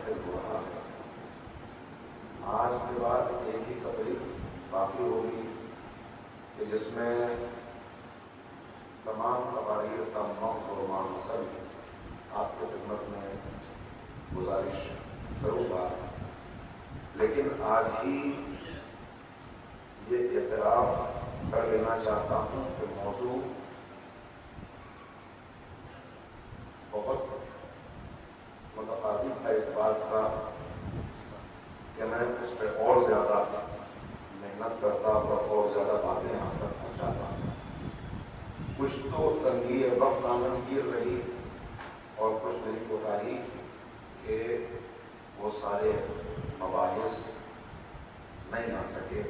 منتقل ہو رہا ہے. آج کے بعد ایک ہی تقریب باقی ہوگی کہ جس میں تمام تقاریر کا موقع اور معمصل آپ کی خدمت میں گزارش کروں گا. لیکن آج ہی یہ اعتراف کر لینا چاہتا ہوں کہ موضوع بہت متقاضی تھا اس بات کا کہ میں اس پہ اور زیادہ محنت کرتا اور زیادہ باتیں یہاں تک پہنچاتا. کچھ تو تنگی وقت نامنگیر رہی اور کچھ میری کوتاہی کہ وہ سارے مباحث نہیں آ سکے.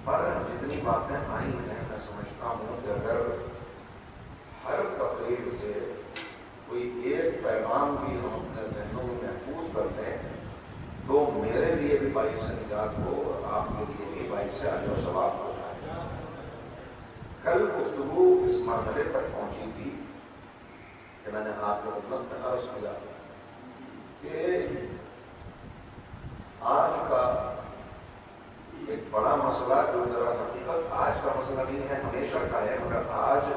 پر جتنی باتیں آئی ہیں میں سمجھتا ہوں کہ اگر ہر تقریر سے کوئی ایک پیغام بھی ہم اپنے ذہنوں میں محفوظ کرتے ہیں تو میرے لیے بھی باعث نجات ہو اور آپ کے لیے بھی باعث اجر و ثواب ہو جائے. کل گفتگو اس مرحلے تک پہنچی تھی کہ میں نے آپ کو خدمت میں عرض کیا کہ آج کا ایک بڑا مسئلہ جو در حقیقت آج کا مسئلہ نہیں ہے، ہمیشہ کا ہے، مگر آج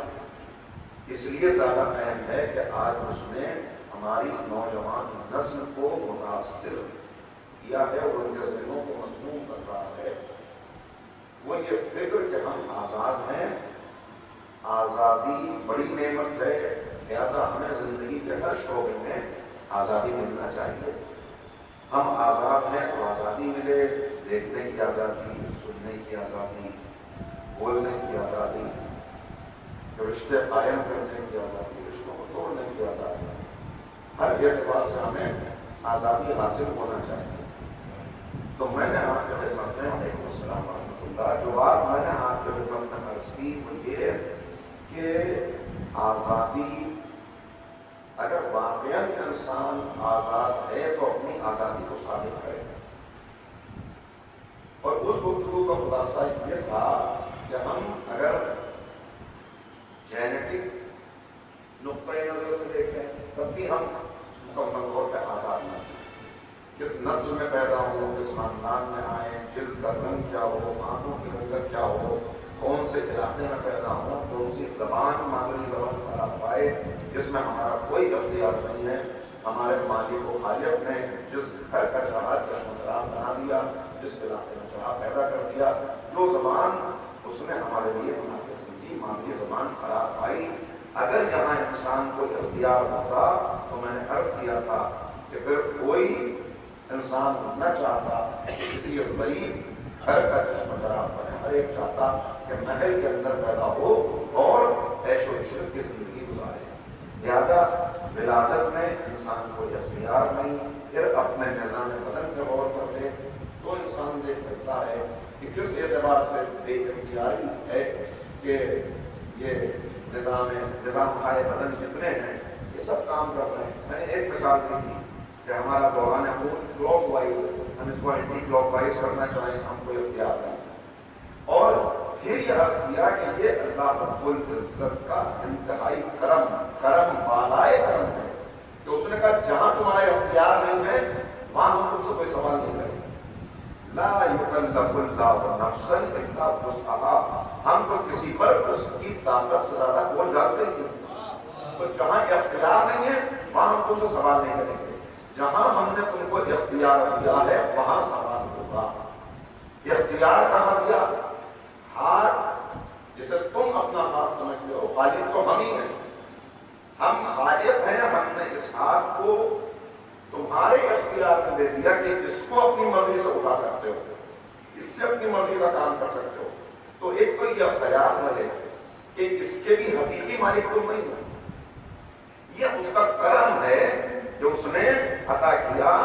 اس لیے زیادہ اہم ہے کہ آج اس نے ہماری نوجوان نسل کو متاثر کیا ہے اور ان کے ذہنوں کو مصنوع کر رہا ہے. وہ یہ فکر کہ ہم آزاد ہیں، آزادی بڑی نعمت ہے، لہذا ہمیں زندگی کے ہر شعبے میں آزادی ملنا چاہیے. ہم آزاد ہیں تو آزادی ملے، دیکھنے کی آزادی، سننے کی آزادی، بولنے کی آزادی، رشتے قائم کرنے کی آزادی، رشتوں کو توڑنے کی آزادی. ہر اعتبار سے ہمیں آزادی حاصل ہونا چاہیے. تو میں نے آپ کے خدمت میں علیکم السلام ورحمۃ اللہ، جو بات میں نے آپ کے خدمت میں عرض کی وہ یہ کہ آزادی، اگر واقعاً انسان آزاد ہے تو اپنی آزادی کو ثابت کرے. اور اس گفتگو کا خلاصہ یہ تھا کہ ہم اگر جینیٹک نقطۂ نظر سے دیکھیں تب بھی ہم مکمل طور پہ آزاد نہ ہیں. کس نسل میں پیدا ہو، کس خاندان میں آئیں، جلد کا رنگ کیا ہو، آنکھوں کی رنگت کیا ہو، کون سے علاقے میں پیدا ہوں، کون سی زبان مادری زبان پر آپ پائے، جس میں ہمارا کوئی اختیار نہیں ہے. ہمارے مالک و خالق نے جس گھر کا چاہا چشم چراغ بنا دیا، جس علاقے میں چاہا پیدا کر دیا، جو زبان اس نے ہمارے لیے مناسب سمجھی، مادری زبان قرار پائی. اگر یہاں انسان کو اختیار ہوتا تو میں نے عرض کیا تھا کہ پھر کوئی انسان نہ چاہتا کہ کسی غریب گھر کا چشم چراغ بنے. ہر ایک چاہتا کہ محل کے اندر پیدا ہو اور عیش و عشرت کی زندگی گزارے. لہذا ولادت میں انسان کو اختیار نہیں. پھر اپنے نظام بدن پہ غور کر لے تو انسان دیکھ سکتا ہے کہ کس اعتبار سے بے اختیاری ہے کہ یہ نظام ہائے بدن جتنے ہیں یہ سب کام کر رہے ہیں. میں نے ایک مثال دی تھی کہ ہمارا دوران خون کلاک وائز ہے، ہم اس کو اینٹی کلاک وائز کرنا چاہیں ہم کو اختیار نہیں. اور پھر یہ عرض کیا کہ یہ اللہ رب العزت کا انتہائی کرم بالائے کرم ہے کہ اس نے کہا جہاں تمہارا اختیار نہیں ہے وہاں ہم تم سے کوئی سوال نہیں کریں. لا یکلف اللہ نفسا الا وسعها. ہم تو کسی پر اس کی طاقت سے زیادہ بوجھ ڈالتے نہیں. تو جہاں اختیار نہیں ہے وہاں ہم تم سے سوال نہیں کریں گے. جہاں ہم نے تم کو اختیار دیا ہے وہاں سوال ہوگا. اختیار کہاں دیا؟ ہاتھ جسے تم اپنا ہاتھ سمجھتے ہو، خالق تو ہم ہی ہیں. ہم خالق ہیں. ہم نے اس ہاتھ کو تمہارے اختیار میں دے دیا کہ اس کو اپنی مرضی سے اٹھا سکتے ہو، اس سے اپنی مرضی کا کام کر سکتے ہو. تو ایک تو یہ خیال رہے کہ اس کے بھی حقیقی مالک تم نہیں ہو. یہ اس کا کرم ہے جو اس نے عطا کیا.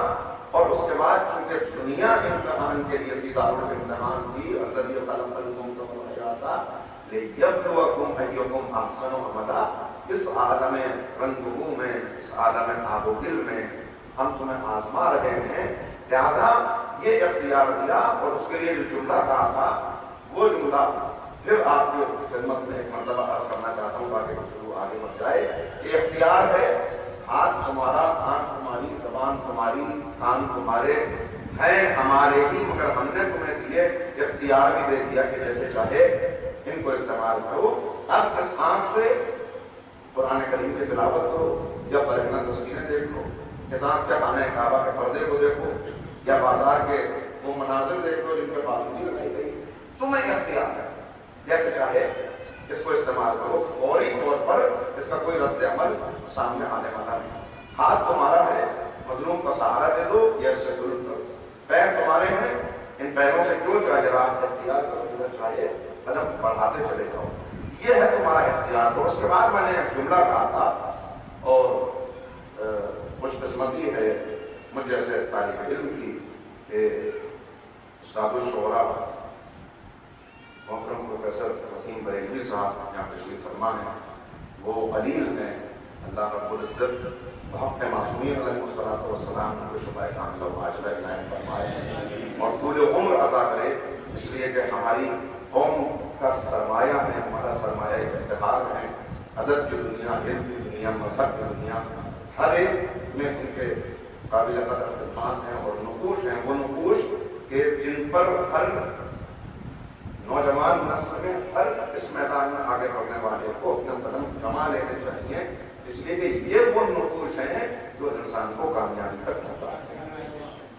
اور اس کے بعد چونکہ دنیا امتحان کے لیے تھی، دارالامتحان تھی، الذی خلق الموت والحیاۃ لیبلوکم ایکم احسن عملا. اس عالم رنگو میں، اس عالم آب و گل میں ہم تمہیں آزما رہے ہیں. لہذا یہ اختیار دیا. اور اس کے لیے جو جملہ کہا تھا وہ جملہ پھر آپ کی خدمت میں ایک مرتبہ عرض کرنا چاہتا ہوں تاکہ گفتگو آگے بڑھ جائے. یہ اختیار ہے، ہاتھ تمہارا، آنکھ تمہاری، زبان زبان تمہاری، کان تمہارے ہیں ہمارے ہی، مگر ہم نے تمہیں دیے اختیار بھی دے دیا کہ جیسے چاہے ان کو استعمال کرو۔ اب اس آنکھ سے قرآن کریم کی تلاوت کرو یا برہنہ تصویریں دیکھ لو، اس آنکھ سے خانہ کعبہ کے پردے کو دیکھو یا بازار کے وہ مناظر دیکھ لو جن پہ پابندی لگائی گئی، تمہیں اختیار ہے، جیسے چاہے اس کو استعمال کرو۔ فوری طور پر اس کا کوئی رد عمل سامنے آنے والا نہیں۔ ہاتھ تمہارا ہے، مظلوم کا سہارا دے دو یا اس سے ظلم کرو۔ پیر تمہارے ہیں، ان پیروں سے جو چاہے راہ اختیار کرو، جدھر چاہے قدم بڑھاتے چلے جاؤ، یہ ہے تمہارا اختیار۔ اور اس کے بعد میں نے ایک جملہ کہا تھا، اور خوش قسمتی ہے مجھ جیسے طالب علم کی کہ استاد الشعراء محترم پروفیسر وسیم بریلوی صاحب یہاں تشریف فرما ہیں، وہ علیل ہیں، اللہ رب العزت بحق معصومین علیہ الصلوۃ والسلام کو شفاء کاملہ و عاجلہ عنایت فرمائے اور طول عمر عطا کرے، اس لیے کہ ہماری قوم کا سرمایہ ہے، ہمارا سرمایہ افتخار ہے۔ ادب کی دنیا، علم کی دنیا، مذہب کی دنیا، ہر ایک میں ان کے قابل قدر خدمات ہیں اور نقوش ہیں، وہ نقوش کہ جن پر ہر نوجوان نسل میں ہر اس میدان میں آگے بڑھنے والے کو اپنا قدم جما لینے چاہیے، اس لیے کہ یہ وہ نقوش ہیں جو انسان کو کامیابی تک پہنچاتے ہیں۔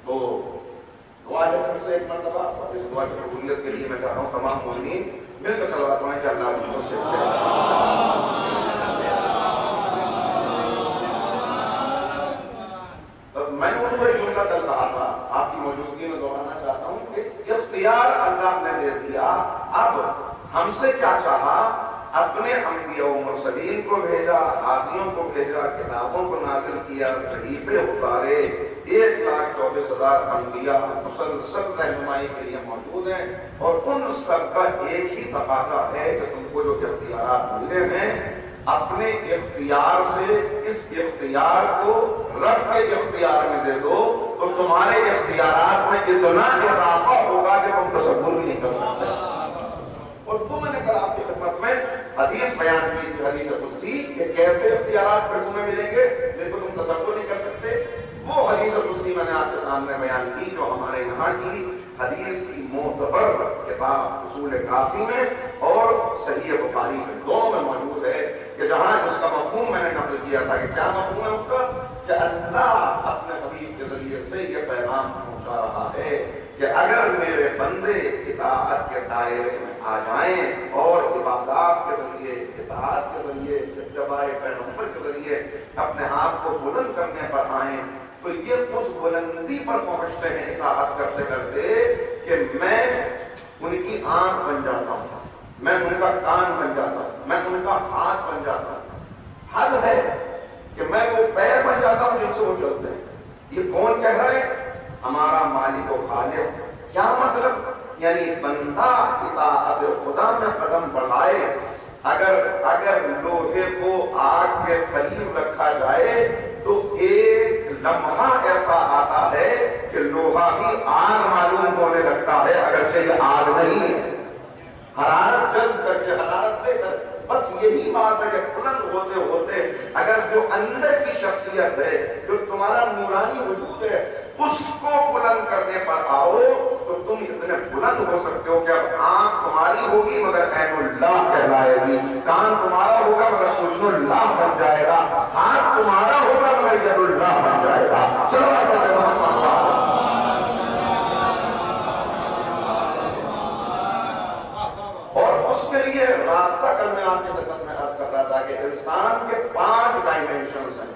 تو دعا ہے پھر سے ایک مرتبہ، اور اس دعا کی قبولیت کے لیے میں چاہتا ہوں تمام مومنین مل کے صلوات پڑھیں کہ اللہ ان کو سے میں نے اس کو ایک جملہ کل کہا تھا، آپ کی موجودگی میں دوہرانا چاہتا ہوں کہ اختیار اللہ نے دے دیا، اب ہم سے کیا چاہا، اپنے انبیاء و مرسلین کو بھیجا، ہادیوں کو بھیجا، کتابوں کو نازل کیا، صحیفے اتارے، 1,24,000 انبیاء مسلسل رہنمائی کے لیے موجود ہیں، اور ان سب کا ایک ہی تقاضا ہے کہ تم کو جو اختیارات ملے ہیں اپنے اختیار سے اس اختیار کو رب کے اختیار میں دے دو، تو تمہارے اختیارات میں اتنا اضافہ ہوگا کہ تم تصور نہیں کر سکتے۔ اور وہ میں نے کل آپ کی خدمت میں حدیث بیان کی تھی، حدیث قدسی، کہ کیسے اختیارات پھر تمہیں ملیں گے جن کو تم تصور نہیں کر سکتے۔ وہ حدیث قدسی میں نے آپ کے سامنے بیان کی جو ہمارے یہاں کی حدیث کی معتبر کتاب اصول کافی میں اور صحیح بخاری میں دونوں میں موجود ہے، کہ جہاں اس کا مفہوم میں نے نقل کیا تھا کہ کیا مفہوم ہے اس کا، کہ اللہ اپنے حبیب کے ذریعے سے یہ پیغام پہنچا رہا ہے کہ اگر میرے بندے اطاعت کے دائرے میں آ جائیں اور عبادات کے ذریعے، اطاعت کے ذریعے، اتباع پیغمبر کے ذریعے اپنے آپ کو بلند کرنے پر آئیں، تو یہ اس بلندی پر پہنچتے ہیں اطاعت کرتے کرتے کہ میں ان کی آنکھ بن جاتا ہوں، میں ان کا کان بن جاتا ہوں، میں ان کا ہاتھ بن جاتا ہوں، حد ہے کہ میں وہ پیر بن جاتا ہوں جن سے وہ چلتے ہیں۔ یہ کون کہہ رہا ہے؟ ہمارا مالک و خالق۔ کیا مطلب؟ یعنی بندہ اطاعت خدا میں قدم بڑھائے، اگر لوہے کو آگ کے قریب رکھا جائے تو ایک لمحہ ایسا آتا ہے کہ لوہا بھی آگ معلوم ہونے لگتا ہے، اگرچہ یہ آگ نہیں ہے۔ حرارت جذب کر کے، حرارت لے کر، بس یہی بات ہے کہ بلند ہوتے ہوتے اگر جو اندر کی شخصیت ہے، جو تمہارا نورانی وجود ہے، اس کو بلند کرنے پر آؤ تو تم اتنے بلند ہو سکتے ہو کہ اب آنکھ تمہاری ہوگی مگر عین اللہ کہلائے گی، کان تمہارا ہوگا مگر اذن اللہ بن جائے گا، ہاتھ تمہارا ہوگا مگر ید اللہ بن جائے گا۔ اور اس کے لیے راستہ کل میں آپ کی خدمت میں عرض کر رہا تھا کہ انسان کے 5 ڈائمینشنز ہیں۔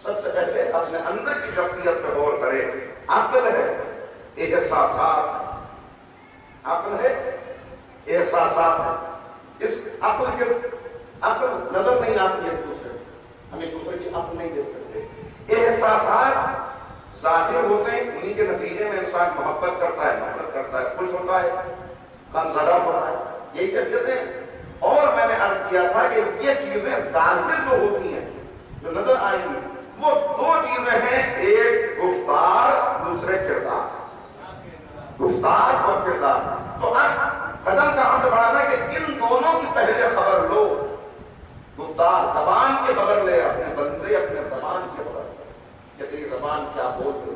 سب سے پہلے اپنے اندر کی شخصیت پہ غور کرے، عقل ہے، احساسات ہے، عقل ہے، احساسات ہے۔ اس عقل نظر نہیں آتی ہے ایک دوسرے، ہم ایک دوسرے کی عقل نہیں دیکھ سکتے۔ احساسات ظاہر ہوتے ہیں، انہی کے نتیجے میں انسان محبت کرتا ہے، نفرت کرتا ہے، خوش ہوتا ہے، غمزدہ ہوتا ہے، یہی کیفیتیں۔ اور میں نے عرض کیا تھا کہ یہ چیزیں ظاہر جو ہوتی ہیں، جو نظر آئیں گی، وہ 2 چیزیں ہیں، ایک گفتار، دوسرے کردار، گفتار اور کردار۔ تو اب قدم کہاں سے بڑھانا ہے کہ ان دونوں کی پہلے خبر لو، گفتار، زبان کی خبر لے، اپنے بندے اپنے زبان کی خبر لے کہ تیری زبان کیا بولتے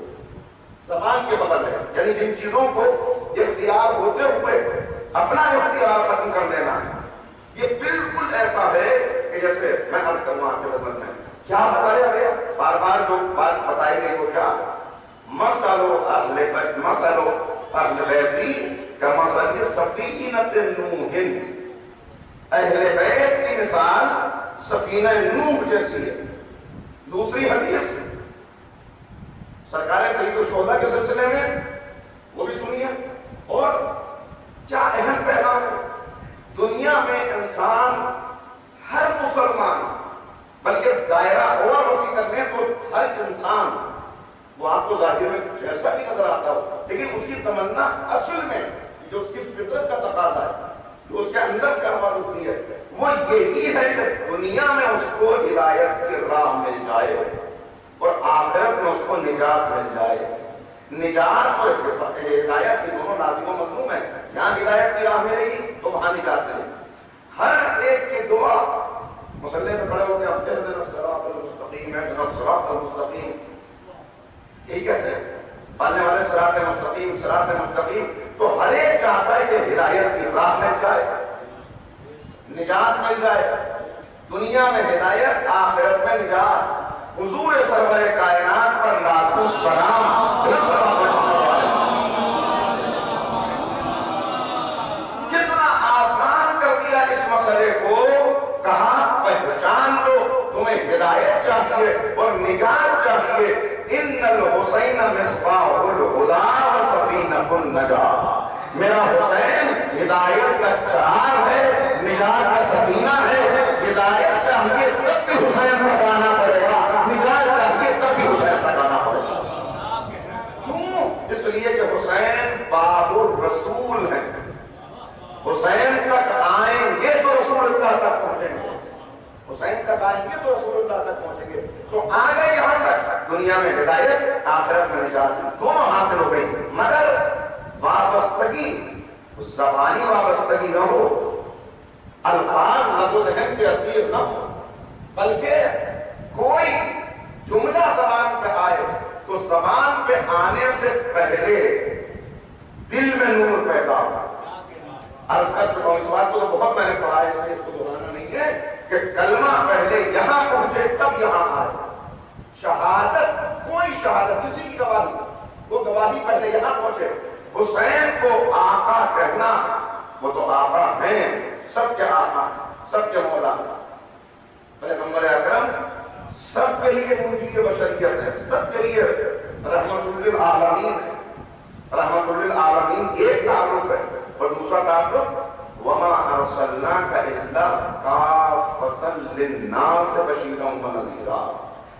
زبان کی خبر ہے، یعنی جن چیزوں کو اختیار ہوتے ہوئے اپنا اختیار ختم کر لینا ہے، یہ بالکل ایسا ہے کہ جیسے میں عرض کروں آپ کے خدمت میں کیا بتایا گیا، بار بار جو بات بتائی گئی وہ کیا، مسلو اہل بیتی کمثل سفینۃ نوح، اہل بیت کی مثال سفینہ نوح جیسی ہے۔ دوسری حدیث سرکار سید الشہداء کے سلسلے میں وہ بھی سنیے، اور کیا اہم پیغام ہے۔ دنیا میں انسان ہر مسلمان، بلکہ دائرہ اور وسیع کر لیں تو ہر انسان، وہ آپ کو ظاہر میں جیسا بھی نظر آتا ہو، لیکن اس کی تمنا اصل میں جو اس کی فطرت کا تقاضا ہے، جو اس کے اندر سے آواز اٹھتی ہے، وہ یہی ہے کہ دنیا میں اس کو ہدایت کی راہ مل جائے اور آخرت میں اس کو نجات مل جائے۔ نجات اور ہدایت کی دونوں لازم و ملزوم ہے، یہاں ہدایت کی راہ ملے گی تو وہاں نجات ملے گی۔ ہر ایک کی دعا مصلی پہ کھڑے ہو کے اہدنا الصراط المستقیم، اہدنا الصراط المستقیم، یہی کہتے ہیں پڑھنے والے صراط مستقیم صراط مستقیم، تو ہر ایک چاہتا ہے کہ ہدایت کی راہ مل جائے، نجات مل جائے، دنیا میں ہدایت، آخرت میں نجات۔ حضور سرور کائنات پر لاکھوں سلام، کتنا آسان کر دیا اس مسئلے کو، کہا پہچان لو تمہیں ہدایت چاہیے اور نجات چاہیے، ان الحسین مصباح الہدی و سفینۃ النجاۃ، میرا حسین ہدایت کا چراغ ہے، نجات کا سفینہ ہے۔ ہدایت چاہیے تب بھی حسین تک آنا پڑے گا، نجات چاہیے تب بھی حسین تک آنا پڑے گا۔ کیوں؟ اس لیے کہ حسین باب الرسول ہیں، حسین تک آئیں گے تو رسول اللہ تک پہنچیں گے، حسین تک آئیں گے تو رسول اللہ تک پہنچیں گے۔ تو آگے یہاں تک دنیا میں ہدایت، آخرت میں نجات، دونوں حاصل ہو گئی، مگر وابستگی، زبانی وابستگی نہ ہو، الفاظ لب و دہن کے اسیر نہ ہو، بلکہ کوئی جملہ زبان پہ آئے تو زبان پہ آنے سے پہلے دل میں نور پیدا ہو۔ عرض کر چکا ہوں اس بات کو، تو بہت میں نے پڑھا ہے، اس لیے اس کو دہرانا نہیں ہے کہ کلمہ پہلے یہاں پہنچے تب یہاں آئے۔ شہادت، کوئی شہادت، کسی کی گواہی، وہ گواہی پہلے یہاں پہنچے۔ حسین کو آقا کہنا، وہ تو آقا ہیں، سب کے آقا ہیں، سب کے مولا ہیں، پیغمبر اکرم سب کے لیے منجی بشریت ہے، سب کے لیے رحمت للعالمین ہے۔ رحمت للعالمین ایک تعارف ہے، اور دوسرا تعارف وما ارسلناک الا کافۃ للناس بشیرا ونذیرا،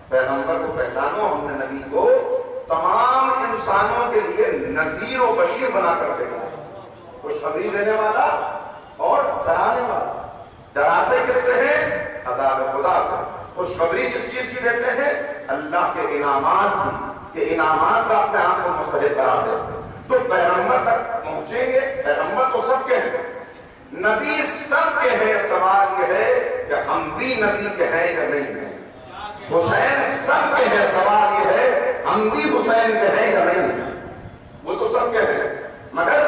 پیغمبر کو پہچانو، ہم نے نبی کو تمام انسانوں کے لیے نذیر و بشیر بنا کر بھیجا، خوشخبری دینے والا اور ڈرانے والا۔ ڈراتے کس سے ہیں؟ عذاب خدا سے۔ خوشخبری کس چیز کی دیتے ہیں؟ اللہ کے انعامات کی، کہ انعامات کا اپنے آپ کو مستحق قرار دے۔ تو پیغمبر تک پہنچیں گے، پیغمبر تو سب کے ہیں، نبی سب کے ہیں، سوال یہ ہے کہ ہم بھی نبی کے ہیں یا نہیں ہیں۔ حسین سب کے ہیں، سوال یہ ہے ہم بھی حسین کے ہیں یا نہیں ہیں۔ وہ تو سب کے ہیں، مگر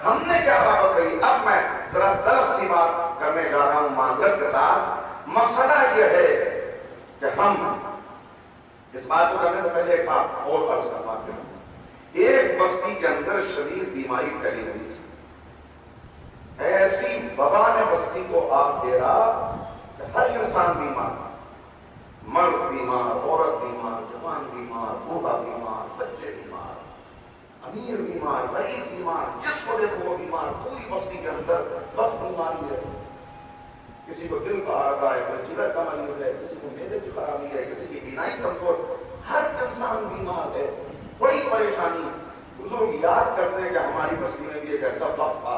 ہم نے کیا واپس کہی؟ اب میں ذرا درس سی بات کرنے جا رہا ہوں معذرت کے ساتھ۔ مسئلہ یہ ہے کہ ہم اس بات کو کرنے سے پہلے ایک بات اور عرض کرواتے ہیں۔ ایک بستی کے اندر شدید بیماری پھیلی ہوئی تھی، ایسی وبا نے بستی کو آگ گھیرا کہ ہر انسان بیمار، مرد بیمار، عورت بیمار، جوان بیمار، بوڑھا بیمار، بچے بیمار، امیر بیمار، غریب بیمار، جس کو دیکھو وہ بیمار، پوری بستی کے اندر بس بیماری ہے۔ کسی کو دل کا عارضہ ہے، کوئی جگر کا مریض ہے، کسی کو معدے کی خرابی ہے، کسی کی بینائی کمزور، ہر انسان بیمار ہے، بڑی پریشانی۔ بزرگ یاد کرتے ہیں کہ ہماری بستی میں بھی ایک ایسا وقت تھا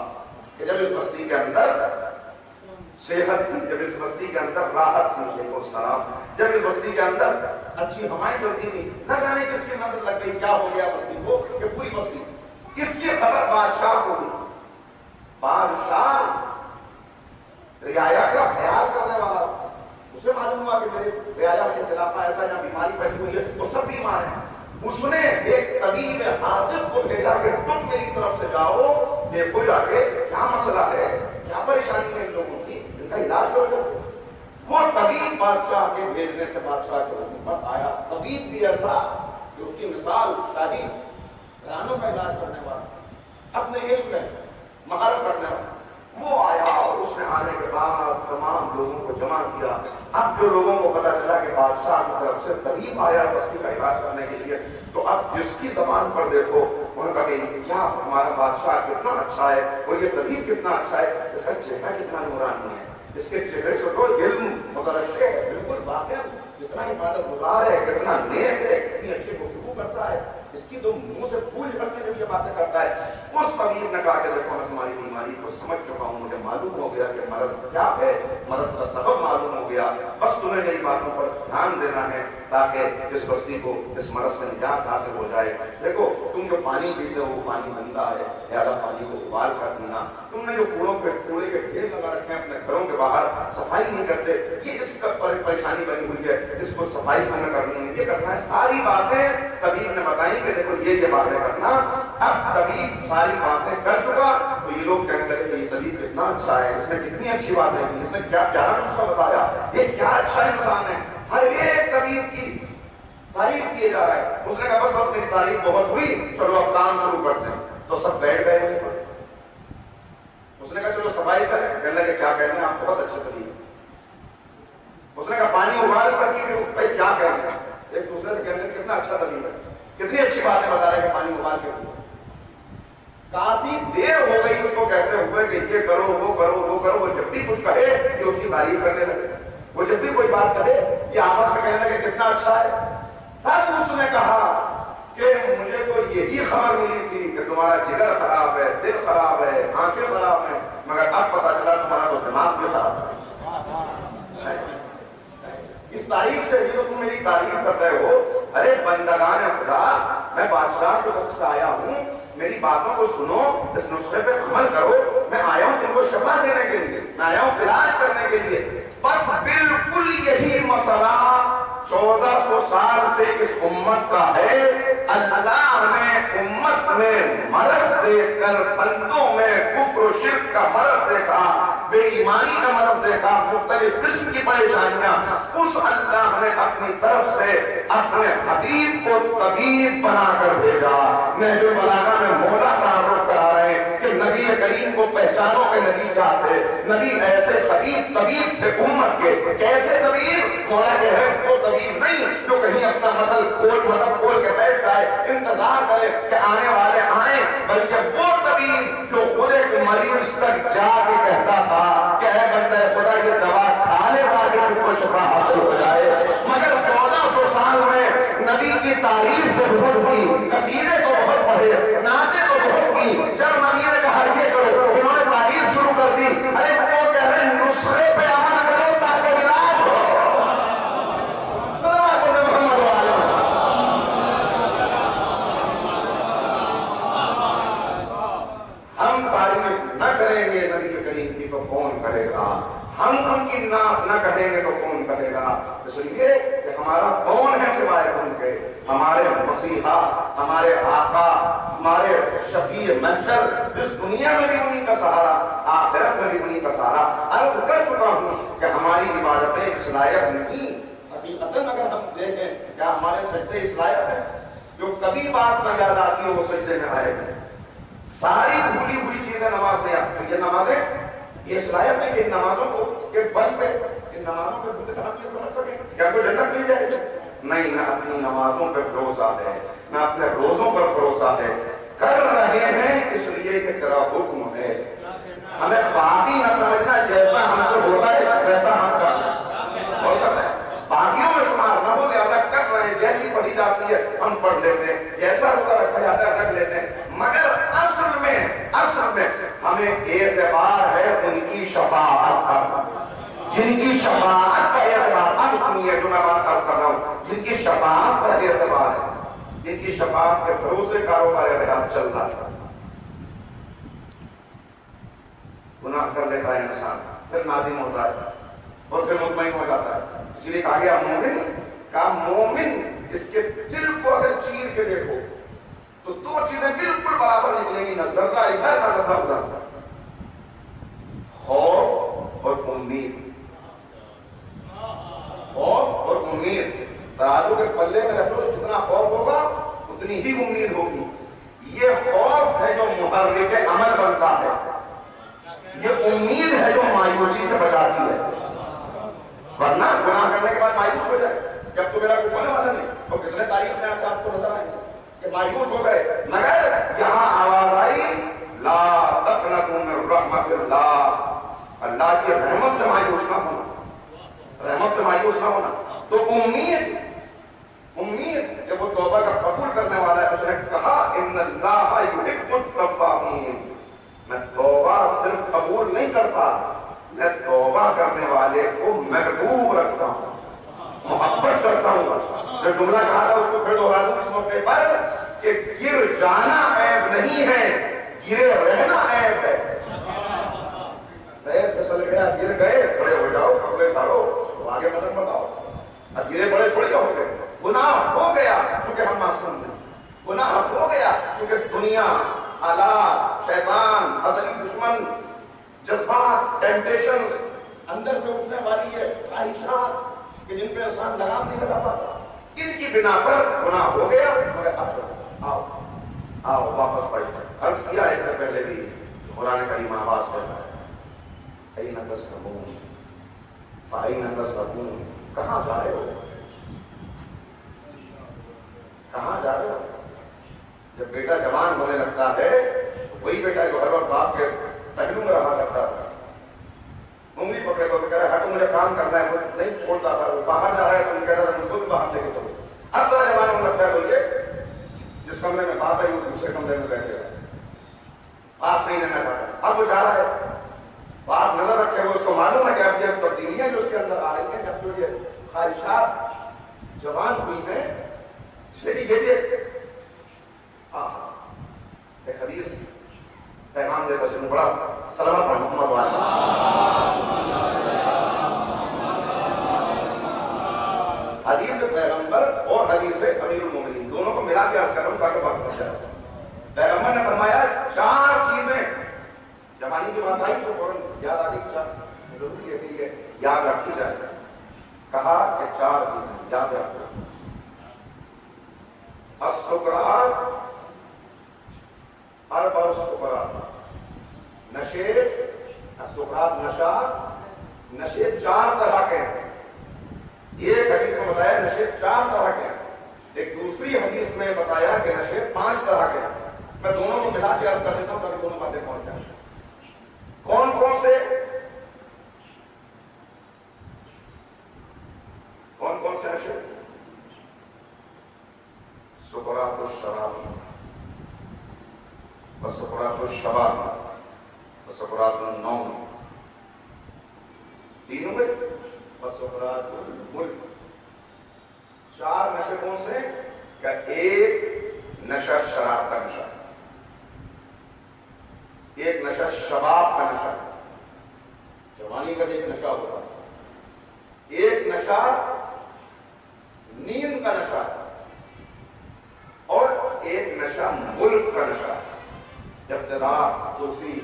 کہ جب اس بستی کے اندر صحت تھی، جب اس بستی کے اندر راحت تھی، جب اس بستی کے اندر اچھی ہوائیں چلتی تھی، نہ جانے کس کی نظر لگ گئی، کیا ہو گیا بستی کو، کہ پوری بستی کس کی خبر بادشاہ کو ہوئی۔ بادشاہ رعایا کا خیال کرنے والا، اسے معلوم ہوا کہ میرے رعایا میں اختلاف ایسا یا بیماری پھیلی ہوئی ہے، وہ سب بیمار ہیں۔ اس نے ایک طبیب حاضر کو بھیجا کہ تم میری طرف سے جاؤ، دیکھو جا کے کیا مسئلہ ہے، کیا پریشانی ہے ان لوگوں کی، ان کا علاج کرو۔ وہ طبیب بادشاہ کے بھیجنے سے بادشاہ کے حکومت آیا، طبیب بھی ایسا کہ اس کی مثال شادی رانوں کا علاج کرنے والا، اپنے علم میں مہارت کرنے والا، وہ آیا اور اس نے آنے کے بعد تمام لوگوں کو جمع کیا۔ اب جو لوگوں کو پتا چلا کہ بادشاہ کی طرف سے طبیب آیا بستی کا علاج کرنے کے لیے، تو اب جس کی زبان پر دیکھو انہوں نے کہا کہ کیا ہمارا بادشاہ کتنا اچھا ہے، اور یہ طبیب کتنا اچھا ہے، اس کا چہرہ کتنا نورانی ہے، اس کے چہرے سے تو علم مترشح ہے، بالکل واقعا کتنا عبادت گزار ہے، کتنا نیک ہے، کتنی اچھی گفتگو کرتا ہے، اس کی تو منہ سے پھول جھڑتے جب یہ باتیں کرتا ہے۔ اس طبیب نے کہا کہ دیکھو میں تمہاری بیماری کو سمجھ چکا ہوں، مجھے معلوم ہو گیا کہ مرض کیا ہے، مرض کا سبب معلوم ہو گیا، بس تمہیں میری باتوں پر دھیان دینا ہے تاکہ اس بستی کو اس مرض سے نجات حاصل ہو جائے۔ دیکھو تم جو پانی پیتے ہو وہ پانی گندا ہے، لہٰذا پانی کو ابال کر پینا۔ تم نے جو کوڑے کے ڈھیر لگا رکھے ہیں اپنے گھروں کے باہر، صفائی نہیں کرتے، یہ اس کا پریشانی بنی ہوئی ہے، اس کو صفائی تمہیں کرنی ہے، یہ کرنا ہے۔ ساری باتیں طبیب نے بتائی کہ دیکھو یہ باتیں کرنا۔ اب طبیب ساری باتیں کر چکا تو یہ لوگ کہنے لگے کہ یہ طبیب کتنا اچھا ہے، اس نے کتنی اچھی باتیں کی، اس نے کیا پیارا نسخہ بتایا، یہ کیا اچھا انسان ہے، ہر ایک طبیب کی تعریف کیے جا رہا ہے۔ اس نے کہا بس میری تعریف بہت ہوئی، چلو اب کام شروع کرتے ہیں۔ تو سب بیٹھ گئے وہیں پر۔ اس نے کہا چلو صفائی کریں، کہنے لگے کیا کہنے ہیں آپ بہت اچھے طبیب۔ اس نے کہا پانی ابال کر کے بھائی کیا کہنے ہیں، ایک دوسرے سے کہنے کتنا اچھا طبیب ہے، کتنی اچھی باتیں بتا رہے ہیں کہ پانی ابال کے۔ کافی دیر ہو گئی اس کو کہتے ہوئے کہ یہ کرو وہ کرو وہ کرو، وہ جب بھی کچھ کہے یہ اس کی تعریف کرنے لگے، وہ جب بھی کوئی بات کہے یہ آپس میں کہنے لگے کتنا اچھا ہے۔ تب اس نے کہا کہ مجھے تو یہی خبر ملی تھی کہ تمہارا جگر خراب ہے، دل خراب ہے، آنکھیں خراب ہیں، مگر اب پتا چلا تمہارا تو دماغ بھی خراب ہے۔ اس تعریف سے بھی تو تم میری تعریف کر رہے ہو۔ ارے بندگان خدا، میں بادشاہ کے وقت سے آیا ہوں، میری باتوں کو سنو، اس نسخے پہ عمل کرو، میں آیا ہوں تم کو شفا دینے کے لیے، میں آیا ہوں علاج کرنے کے لیے۔ بس بالکل یہی مسئلہ 1400 سال سے اس امت کا ہے۔ اللہ نے امت میں مرض دیکھ کر بندوں میں کفر و شرک کا مرض دیکھا، بے ایمانی کا مرض دیکھا، مختلف قسم کی پریشانیاں، اس اللہ نے اپنی طرف سے اپنے حبیب کو طبیب بنا کر بھیجا۔ نہج البلاغہ میں مولا تعارف کرا رہے ہیں کہ نبی کریم کو پہچانوں کے نبی کیا تھے، نبی ایسے طبیب تھے امت کے۔ کیسے طبیب؟ مولا کہہ رہے ہیں وہ طبیب نہیں جو کہیں اپنا مطلب کھول کے بیٹھ جائے، انتظار کرے کہ آنے والے آئیں، بلکہ وہ طبیب جو خود ایک مریض تک جا کے کہتا تھا کہ اے بندہ خدا یہ دوا کھانے والے تجھ کو شفا حاصل ہو جائے۔ مگر 1400 سال میں نبی کی تعریف تو بہت کی، قصیدے کو بہت پڑھے، نعتیں تو بہت کی، جب نبی نے کہا یہ کرو انہوں نے تعریف شروع کر دی۔ ارے وہ کہہ رہے ہیں نسخے پہ عمل کرو تاکہ علاج ہو۔ ہم تعریف نہ کریں گے نبی کریم کی تو کون کرے گا، ہم ان کی نعت نہ کہیں گے تو کون کرے گا۔ اس لیے کہ ہمارا کون ہے سوائے ان کے، ہمارے مسیحا، ہمارے آقا، ہمارے شفیع محشر، جس دنیا میں بھی انہی کا سہارا، آخرت میں بھی انہی کا سہارا۔ عرض کر چکا ہوں کہ ہماری عبادتیں اس لائق نہیں۔ حقیقتاً اگر ہم دیکھیں کیا ہمارے سجدے اس لائق ہیں؟ جو کبھی بات نہ یاد آتی ہے وہ سجدے میں آئے ہیں۔ ساری بھولی ہوئی چیزیں نماز میں آتی، یہ نمازیں یہ صلاحیت ہے کہ ان نمازوں کو کہ بل پہ ان نمازوں کے بدل ہم یہ سمجھ سکیں کیا کوئی جنت مل جائے؟ نہیں، نہ اپنی نمازوں پہ بھروسہ ہے، نہ اپنے روزوں پر بھروسہ ہے۔ کر رہے ہیں اس لیے کہ تیرا حکم ہے، ہمیں باقی نہ سمجھنا، جیسا ہم سے ہوتا ہے ویسا ہم کرنا ہے، باقیوں میں شمار نہ ہو، لہٰذا کر رہے ہیں، جیسی پڑھی جاتی ہے ہم پڑھ لیتے ہیں، جیسا روزہ رکھا جاتا ہے رکھ لیتے ہیں، مگر اصل میں ہمیں اعتبار ہے ان کی شفاعت پر، جن کی شفاعت کا اعتبار۔ اب سنیے جو میں بات عرض کر رہا ہوں، جن کی شفاعت پر اعتبار ہے، جن کی شفاعت کے بھروسے کاروبار حیات چل رہا ہے، گناہ کر لیتا ہے انسان، پھر نادم ہوتا ہے اور پھر مطمئن ہو جاتا ہے۔ اسی لیے کہا گیا مومن کا مومن اس کے دل کو اگر چیر کے دیکھو تو دو چیزیں بالکل برابر نکلیں گی، نہ ذرہ ادھر نہ ذرہ ادھر، خوف اور امید۔ خوف اور امید ترازو کے پلے میں رکھو، جتنا خوف ہوگا اتنی ہی امید ہوگی۔ یہ خوف ہے جو محرک عمل بنتا ہے، یہ امید ہے جو مایوسی سے بچاتی ہے۔ ورنہ گناہ کرنے کے بعد مایوس ہو جائے جب تو میرا کچھ ہونے والا نہیں، تو کتنے تاریخ میں ایسے آپ کو نظر آئیں گے کہ مایوس ہو گئے، مگر یہاں آواز آئی لا تقنطوا من رحمت اللہ، اللہ کی رحمت سے مایوس نہ ہونا، رحمت سے مایوس نہ ہونا۔ تو امید جب وہ توبہ کا قبول کرنے والا ہے، اس نے کہا ان اللہ یحب التوابین، میں توبہ صرف قبول نہیں کرتا، میں توبہ کرنے والے کو محبوب رکھتا ہوں، محبت کرتا ہوں۔ جو جملہ کہا تھا اس کو پھر دوہرا دوں اس موقع پر کہ گر جانا عیب نہیں ہے، گرے رہنا عیب ہے۔ پیر پھسل گیا، گر گئے، کھڑے ہو جاؤ، کپڑے کھاڑو، آگے قدم بڑھاؤ۔ اب گرے بڑے تھوڑی ہو گئے، گناہ ہو گیا چونکہ ہم معصوم ہیں، گناہ ہو گیا چونکہ دنیا، حالات، شیطان، ازلی دشمن، جذبات، ٹیمپٹیشنز اندر سے اٹھنے والی ہے، خواہشات کہ جن پہ انسان لگام نہیں لگا پاتا، ان کی بنا پر گناہ ہو گیا۔ مگر اب آؤ آؤ واپس پڑھیں۔ عرض کیا اس سے پہلے بھی قرآن کریم آواز کرتا ہے أَيْنَ تَذْهَبُونَ فَأَيْنَ تَذْهَبُونَ، کہاں جا رہے ہو، کہاں جا رہے ہو؟ جب بیٹا جوان ہونے لگتا ہے وہی بیٹا جو ہر وقت باپ کے پہلو میں رہا کرتا تھا، انگلی پکڑے کو کہہ رہا ہے تو مجھے کام کرنا ہے، وہ نہیں چھوڑتا تھا، وہ باہر جا رہا ہے تو کہہ رہا ہے مجھ کو بھی باہر لے کے چلو۔ اب ذرا جوان ہونے لگتا ہے تو یہ جس کمرے میں باپ ہے وہ دوسرے کمرے میں بیٹھے گا، پاس نہیں رہنا چاہتا۔ اب وہ جا رہا ہے، باپ نظر رکھے، وہ اس کو معلوم ہے کہ اب یہ تبدیلیاں جو اس کے اندر آ رہی ہیں، جب جو یہ خواہشات جوان ہوئی ہیں، اس لیے یہ ایک حدیث پیغام دیتا چلوں، بڑا سلامت پڑھ محمد والے حدیث پیغمبر اور حدیث امیر المومنین دونوں کو ملا کے عرض کر رہا ہوں تاکہ وقت بچ جائے۔ پیغمبر نے فرمایا چار چیزیں، جوانی کی بات آئی تو فوراً یاد آ گئی، ضروری ہے کہ یہ یاد رکھی جائے۔ کہا کہ چار چیزیں یاد رکھو، السکرات، اربع السکرات، نشے، السکرات نشے چار طرح کے ہیں۔ ایک حدیث میں بتایا نشے چار طرح کے ہیں، ایک دوسری حدیث میں بتایا کہ نشے 5 طرح کے ہیں۔ میں دونوں کو ملا کے عرض کر دیتا ہوں تاکہ دونوں باتیں پہنچ جائیں۔ کون کون سے نشے؟ سکرات الشراب وسکرات الشباب وسکرات النوم، تینوں میں وسکرات الملک۔ چار نشے کون سے؟ کہ ایک نشہ شراب کا نشہ، ایک نشہ شباب کا نشہ، جوانی کا بھی ایک نشہ ہوتا ہے، ایک نشہ نیند کا نشہ، اور ایک نشہ ملک کا نشہ، اقتدار، دوسری،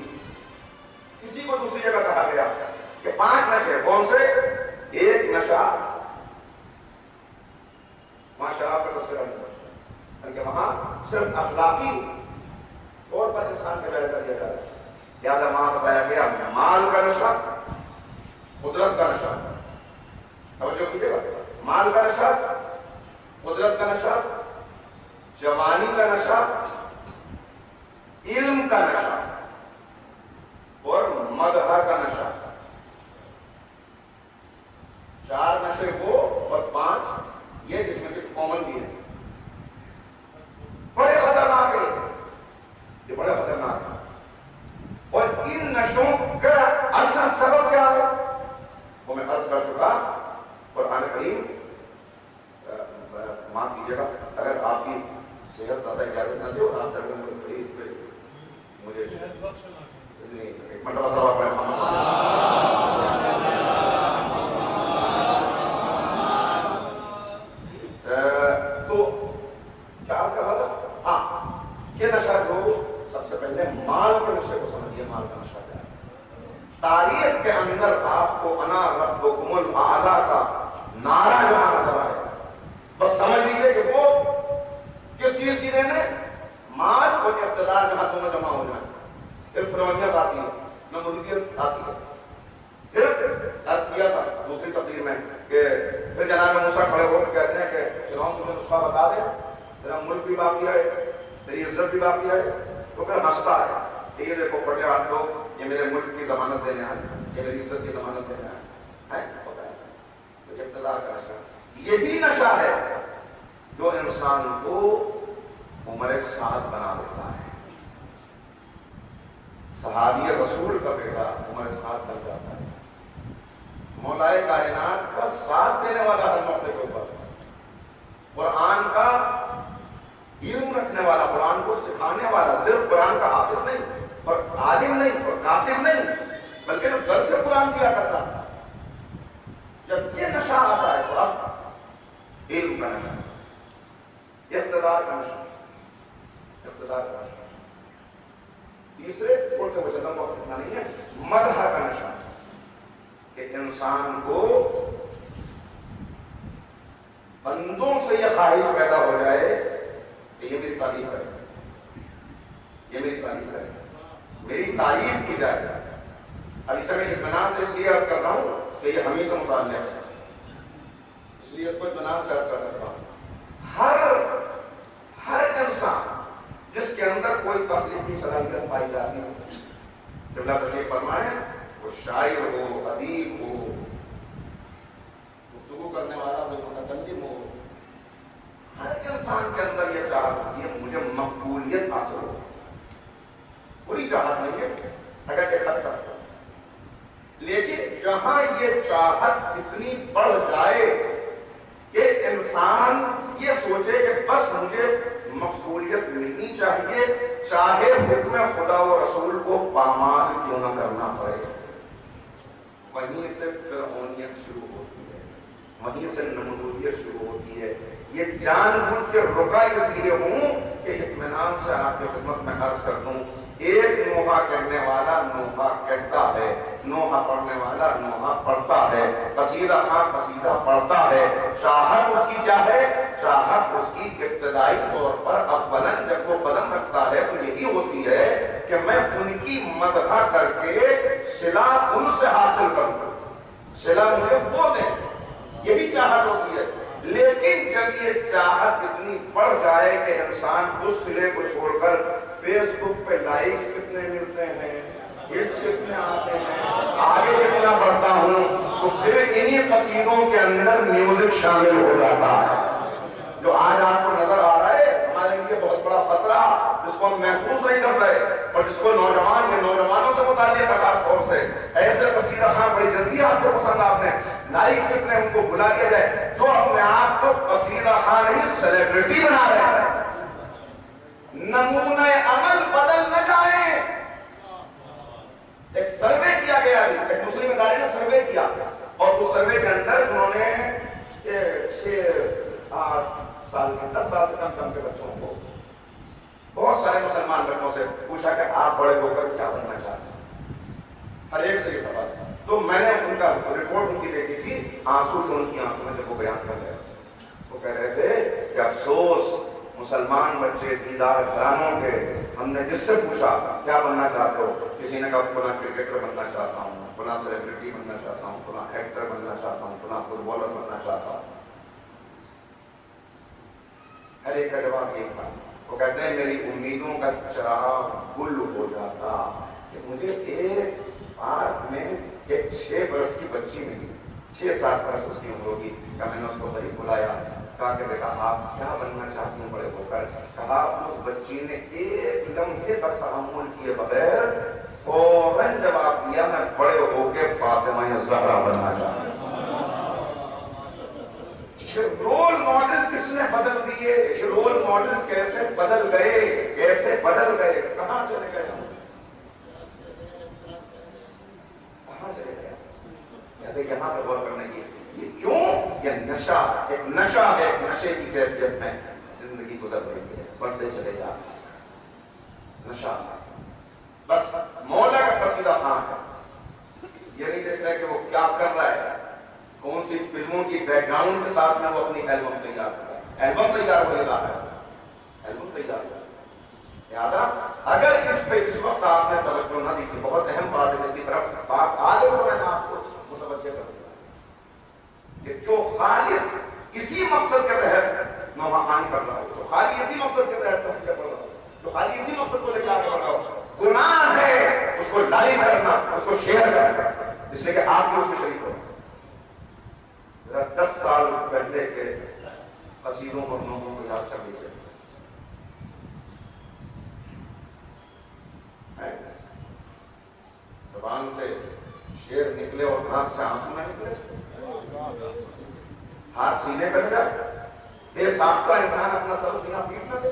کسی کو دوسری جگہ کہا گیا کہ 5 نشے کون سے؟ ایک نشہ، وہاں شراب کا تذکرہ نہیں ہوتا، بلکہ وہاں صرف اخلاقی طور پر انسان کا جائزہ لیا جاتا ہے۔ لہٰذا وہاں بتایا گیا مال کا نشہ، قدرت کا نشہ، توجہ کیجیے گا، مال کا نشہ، قدرت کا نشہ، جوانی کا نشہ، علم کا نشہ اور مدح کا نشہ۔ 4 نشے وہ اور 5 یہ جس میں کہ کامن بھی ہے، بڑے خطرناک ہے، یہ بڑے خطرناک ہے۔ اور ان نشوں کا اصل سبب کیا ہے وہ میں عرض کر چکا۔ قرآن کریم، معاف کیجیے گا اگر آپ کی صحت زیادہ اجازت نہ دے اور آپ درد مجھے ایک مرتبہ سوال پڑھیں۔ یہ نشہ جو سب سے پہلے مال کے نشے کو سمجھیے، مال کا نشہ کیا ہے۔ تاریخ کے اندر آپ کو انا ربکم الاعلی کا نعرہ جہاں نظر آئے، بس سمجھ لیجیے کہ وہ کس چیز کی دین ہے؟ مال اور اقتدار جہاں دونوں جمع ہو جائیں، پھر فرعونیت آتی ہے، نمرودیت آتی ہے۔ پھر عرض کیا تھا دوسری تقریر میں کہ پھر جناب موسیٰ کھڑے ہو کر کہتے ہیں کہ فرعون تمہیں نسخہ بتا دے، تیرا ملک بھی باقی رہے، تیری عزت بھی باقی رہے۔ تو پھر ہنستا ہے، یہ دیکھو پٹے ہاتھ لوگ، یہ میرے ملک کی ضمانت دینے آئے، یہ میری عزت کی ضمانت دینے آئے، ہوتا ہے ایسا۔ تو اقتدار کا نشہ یہی نشہ ہے جو انسان کو عمر سعد بنا دیتا ہے۔ صحابی رسول کا بیٹا عمر سعد بن جاتا ہے، مولائے کائنات کا ساتھ دینے والا ہر موقع کے اوپر، قرآن کا علم رکھنے والا، قرآن کو سکھانے والا، صرف قرآن کا حافظ نہیں اور عالم نہیں اور کاتب نہیں، بلکہ جو درس قرآن کیا کرتا ہے۔ جب یہ نشہ آتا ہے تو اب علم کا نشہ، اقتدار کا نشہ، اقتدار کا نشہ۔ تیسرے چھوٹے ہوئے چلتا وقت اتنا نہیں ہے، مدح کا نشہ، کہ انسان کو بندوں سے یہ خواہش پیدا ہو جائے کہ یہ میری تعریف کرے، یہ میری تعریف کرے، میری تعریف کی جائے۔ اب اسے میں اطمینان سے اس لیے عرض کر رہا ہوں کہ یہ ہمیں سے متعلق ہے، اس لیے اس کو اطمینان سے عرض کر سکتا ہوں۔ ہر انسان جس کے اندر کوئی تخلیقی صلاحیت پائی جاتی ہے، قبلہ تشریف فرمائیں، وہ شاعر ہو، ادیب ہو، گفتگو کرنے والا ہو، متکلم ہو، ہر انسان کے اندر یہ چاہت ہوتی ہے مجھے مقبولیت حاصل ہو۔ بری چاہت نہیں ہے اگر ایک حد تک، لیکن جہاں یہ چاہت اتنی بڑھ جائے کہ انسان یہ سوچے کہ بس مجھے مقبولیت ملنی چاہیے، چاہے حکم خدا و رسول کو پامال کیوں نہ کرنا پڑے، وہیں سے فرعونیت شروع ہوتی ہے، وہیں سے نمرودیت شروع ہوتی ہے۔ یہ جان بوجھ کے رکا اس لیے ہوں کہ اطمینان سے آپ کی خدمت میں عرض کر دوں، ایک نوحہ کہنے والا نوحہ کہتا ہے، نوحہ پڑھنے والا نوحہ پڑھتا ہے، قصیدہ خان قصیدہ پڑھتا ہے۔ چاہت اس کی کیا ہے؟ چاہت اس کی ابتدائی طور پر اولاً جب وہ قدم رکھتا ہے تو یہی ہوتی ہے کہ میں ان کی مدح کر کے صلہ ان سے حاصل کروں، صلہ مجھے وہ دیں، یہی چاہت ہوتی ہے۔ لیکن جب یہ چاہت اتنی بڑھ جائے کہ انسان اس صلے کو چھوڑ کر فیس بک پہ لائکس کتنے ملتے ہیں، ہٹس کتنے آتے ہیں، آگے کتنا بڑھتا ہوں، تو پھر انہی قصیدوں کے اندر میوزک شامل ہو جاتا ہے، جو آج آپ کو نظر آ رہا ہے ہمارے لیے بہت بڑا خطرہ، جس کو ہم محسوس نہیں کر رہے، اور جس کو نوجوان یا نوجوانوں سے متعلق ہے خاص طور سے، ایسے قصیدہ خان بڑی جلدی آپ کو پسند آتے ہیں، لائکس کتنے ان کو بلا دیا جائے، جو اپنے آپ کو قصیدہ خان ہی سیلیبریٹی بنا رہے ہیں۔ نمونہ عمل بدل نہ جائیں۔ ایک سروے کیا گیا، ایک مسلم ادارے نے سروے کیا، اور اس سروے کے اندر انہوں نے 6-8 سال کے 10 سال سے کم کے بچوں کو، بہت سارے مسلمان بچوں سے پوچھا کہ آپ بڑے ہو کر کیا بننا چاہتے ہیں، ہر ایک سے یہ سوال تھا۔ تو میں نے ان کا رپورٹ ان کی دیکھی تھی، آنسو تھے ان کی آنکھوں میں جب وہ بیان کر رہے، وہ کہہ رہے تھے کہ افسوس مسلمان بچے دیدار گھرانوں کے، ہم نے جس سے پوچھا کیا بننا چاہتے ہو، کسی نے کہا فلاں کرکٹر بننا چاہتا ہوں، فلاں سیلیبریٹی بننا چاہتا ہوں، فلاں ایکٹر بننا چاہتا ہوں، فلاں فٹ بالر بننا چاہتا ہوں۔ ہر ایک کا جواب یہی تھا، وہ کہتے ہیں میری امیدوں کا چراغ گل ہو جاتا کہ مجھے ایک پارک میں ایک 6 برس کی بچی ملی، 6-7 برس اس کی عمر ہوگی، کہ میں نے اس کو قریب بلایا، کہا کہ بیٹا آپ کیا بننا چاہتی ہیں بڑے ہو کر؟ کہا اس بچی نے ایک لمحے تک تحمل کیے بغیر فوراً جواب دیا میں بڑے ہو کے فاطمہ زہرا بننا چاہتا ہوں۔ رول ماڈل کس نے بدل دیے؟ رول ماڈل کیسے بدل گئے، کیسے بدل گئے، کہاں چلے گئے، کہاں چلے گئے؟ ایسے یہاں پہ غور کرنے کی، یہ کیوں؟ یہ نشہ، ایک نشہ ہے، ایک نشے کی کیفیت میں زندگی گزر رہی ہے، بڑھتے چلے جا، ماشاءاللہ. بس مولا کا قصیدہ خان ہے. یہ نہیں دیکھ رہے کہ وہ کیا کر رہا ہے, کون سی فلموں کی بیک گراؤنڈ کے ساتھ میں وہ اپنی ایلبم تیار کر رہا ہے. ایلبم تیار ہو رہا ہے, ایلبم تیار ہو رہا ہے. لہٰذا اگر اس پہ اس وقت آپ نے توجہ نہ دی کہ بہت اہم بات ہے, جس کی طرف بات آ گئی تو میں نے آپ کو متوجہ کر دیا کہ جو خالص اسی مقصد کے تحت نوحہ خوانی کر رہا ہو, تو خالی اسی مقصد کے تحت قصیدہ پڑھ رہا ہو, تو خالی اسی مقصد کو لے کے آگے بڑھ رہا ہو, گناہ ہے اس کو لائک کرنا, اس کو شیئر کرنا, اس لیے کہ آپ بھی اس میں شریک ہو. 10 سال پہلے کے قصیدوں اور نوحوں کو یاد کر لیجیے. زبان سے شعر نکلے اور ناک سے آنسو نہ نکلے, ہاتھ سینے پر جائے, بے ساختہ انسان اپنا سر و سینہ پیٹ نہ دے.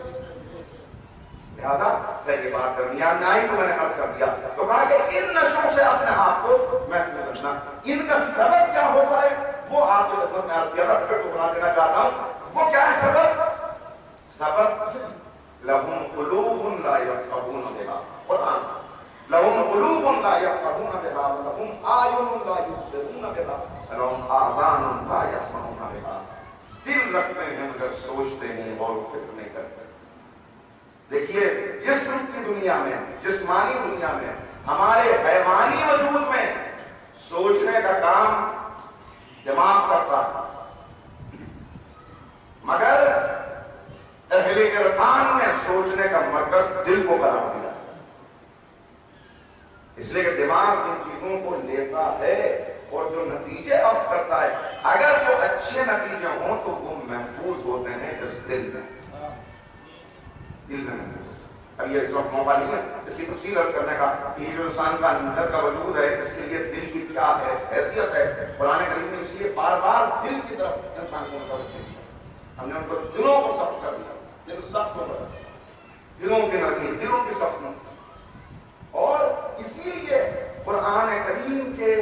لہذا یہ بات درمیان میں آئی تو میں نے عرض کر دیا, تو کہا کہ ان نشوں سے اپنے آپ کو محفوظ رکھنا. ان کا سبب کیا ہوتا ہے وہ آپ کے خدمت میں عرض کیا تھا, پھر تو بنا دینا چاہتا ہوں. وہ کیا ہے سبب؟ سبب لہم قلوب لا یفقہون بہا, قرآن لہم قلوب لا یفقہون بہا لہم اعین لا یبصرون بہا لہم آذان لا یسمعون بہا. دل رکھتے ہیں مگر سوچتے نہیں اور فکر نہیں کرتے. دیکھیے جسم کی دنیا میں, جسمانی دنیا میں, ہمارے حیوانی وجود میں سوچنے کا کام دماغ کرتا ہے, مگر اہل عرفان نے سوچنے کا مرکز دل کو قرار دیا. اس لیے کہ دماغ ان چیزوں کو لیتا ہے اور جو نتیجے اخذ کرتا ہے, اگر جو اچھے نتیجے ہوں تو وہ محفوظ ہوتے ہیں اس دل میں, دل میں محفوظ. اب یہ اس وقت موقع نہیں ہے اس کی تفصیل عرض کرنے کا کہ جو انسان کا اندر کا وجود ہے اس کے لیے دل کی کیا ہے, حیثیت ہے. قرآن کریم نے اس لیے بار بار دل کی طرف انسان کو متوجہ کیا. ہم نے ان کو دلوں کو سخت کر دیا, دل سخت ہو رہا, دلوں کی نرمی, دلوں کی سختی. اور اسی لیے قرآن کریم کے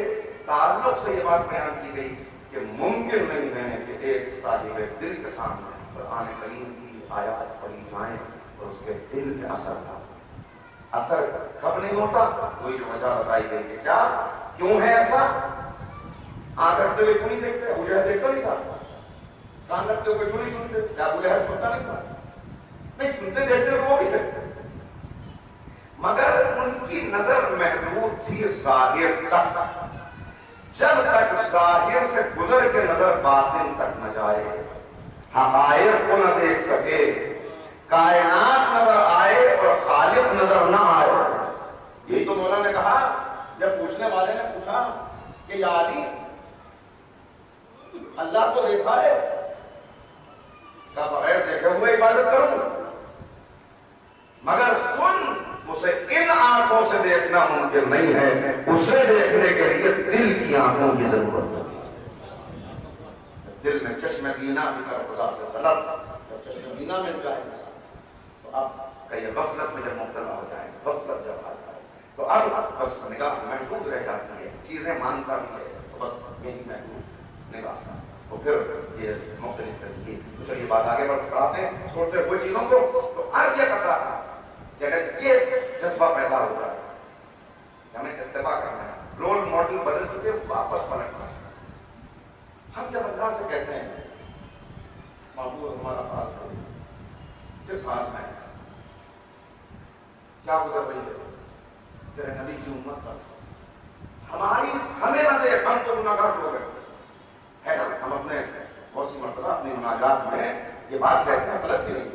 تعلق سے یہ بات بیان کی گئی کہ ممکن نہیں ہے کہ ایک صاحب دل کے سامنے قرآن کریم کی آیات پڑھی جائیں اور اس کے دل پہ اثر کب نہیں ہوتا. کوئی جو وجہ بتائی گئی کہ کیا کیوں ہے ایسا, آنکھ رکھتے ہوئے کیوں نہیں دیکھتے, ابو جہل دیکھتا نہیں تھا, کان رکھتے ہوئے کیوں نہیں سنتے, کیا ابو جہل سنتا نہیں تھا, نہیں سنتے دیکھتے تو وہ بھی تھے, مگر ان کی نظر محدود تھی ظاہر تک. جب تک ظاہر سے گزر کے نظر باطن تک نہ جائے, حقائق کو نہ دیکھ سکے, کائنات نظر آئے اور خالق نظر نہ آئے. یہی تو مولا نے کہا جب پوچھنے والے نے پوچھا کہ یا علی اللہ کو دیکھا ہے, کہا بغیر دیکھے ہوئے عبادت کروں, مگر سن اسے ان آنکھوں سے دیکھنا ممکن نہیں ہے, اسے دیکھنے کے لیے دل کی آنکھوں کی ضرورت ہے. دل میں چشم بینا بھی کر خدا سے طلب, جب چشم بینا مل جائے تو اب کہیں غفلت میں جب مبتلا ہو جائے, غفلت جب آ جائے تو اب بس نگاہ محدود رہ جاتی ہے, چیزیں مانتا بھی ہے تو بس یہی محدود نگاہ. تو پھر یہ مختلف قسم کی تو چلیے بات آگے بڑھاتے ہیں, چھوڑتے ہوئے چیزوں کو. تو عرض یہ کر رہا تھا کہ اگر یہ جذبہ پیدا ہو جائے ہمیں اتباع کرنا ہے, رول ماڈل بدل چکے واپس پلٹنا ہے. ہم جب اللہ سے کہتے ہیں معبود ہمارا حال کرو, کس حال میں کیا گزر رہی ہے تیرے نبی کی امت پر, ہماری ہمیں نہ دے, ہم تو گناہگار ہو گئے ہے نا. ہم اپنے بہت سی مرتبہ اپنی مناجات میں یہ بات کہتے ہیں, غلط بھی نہیں,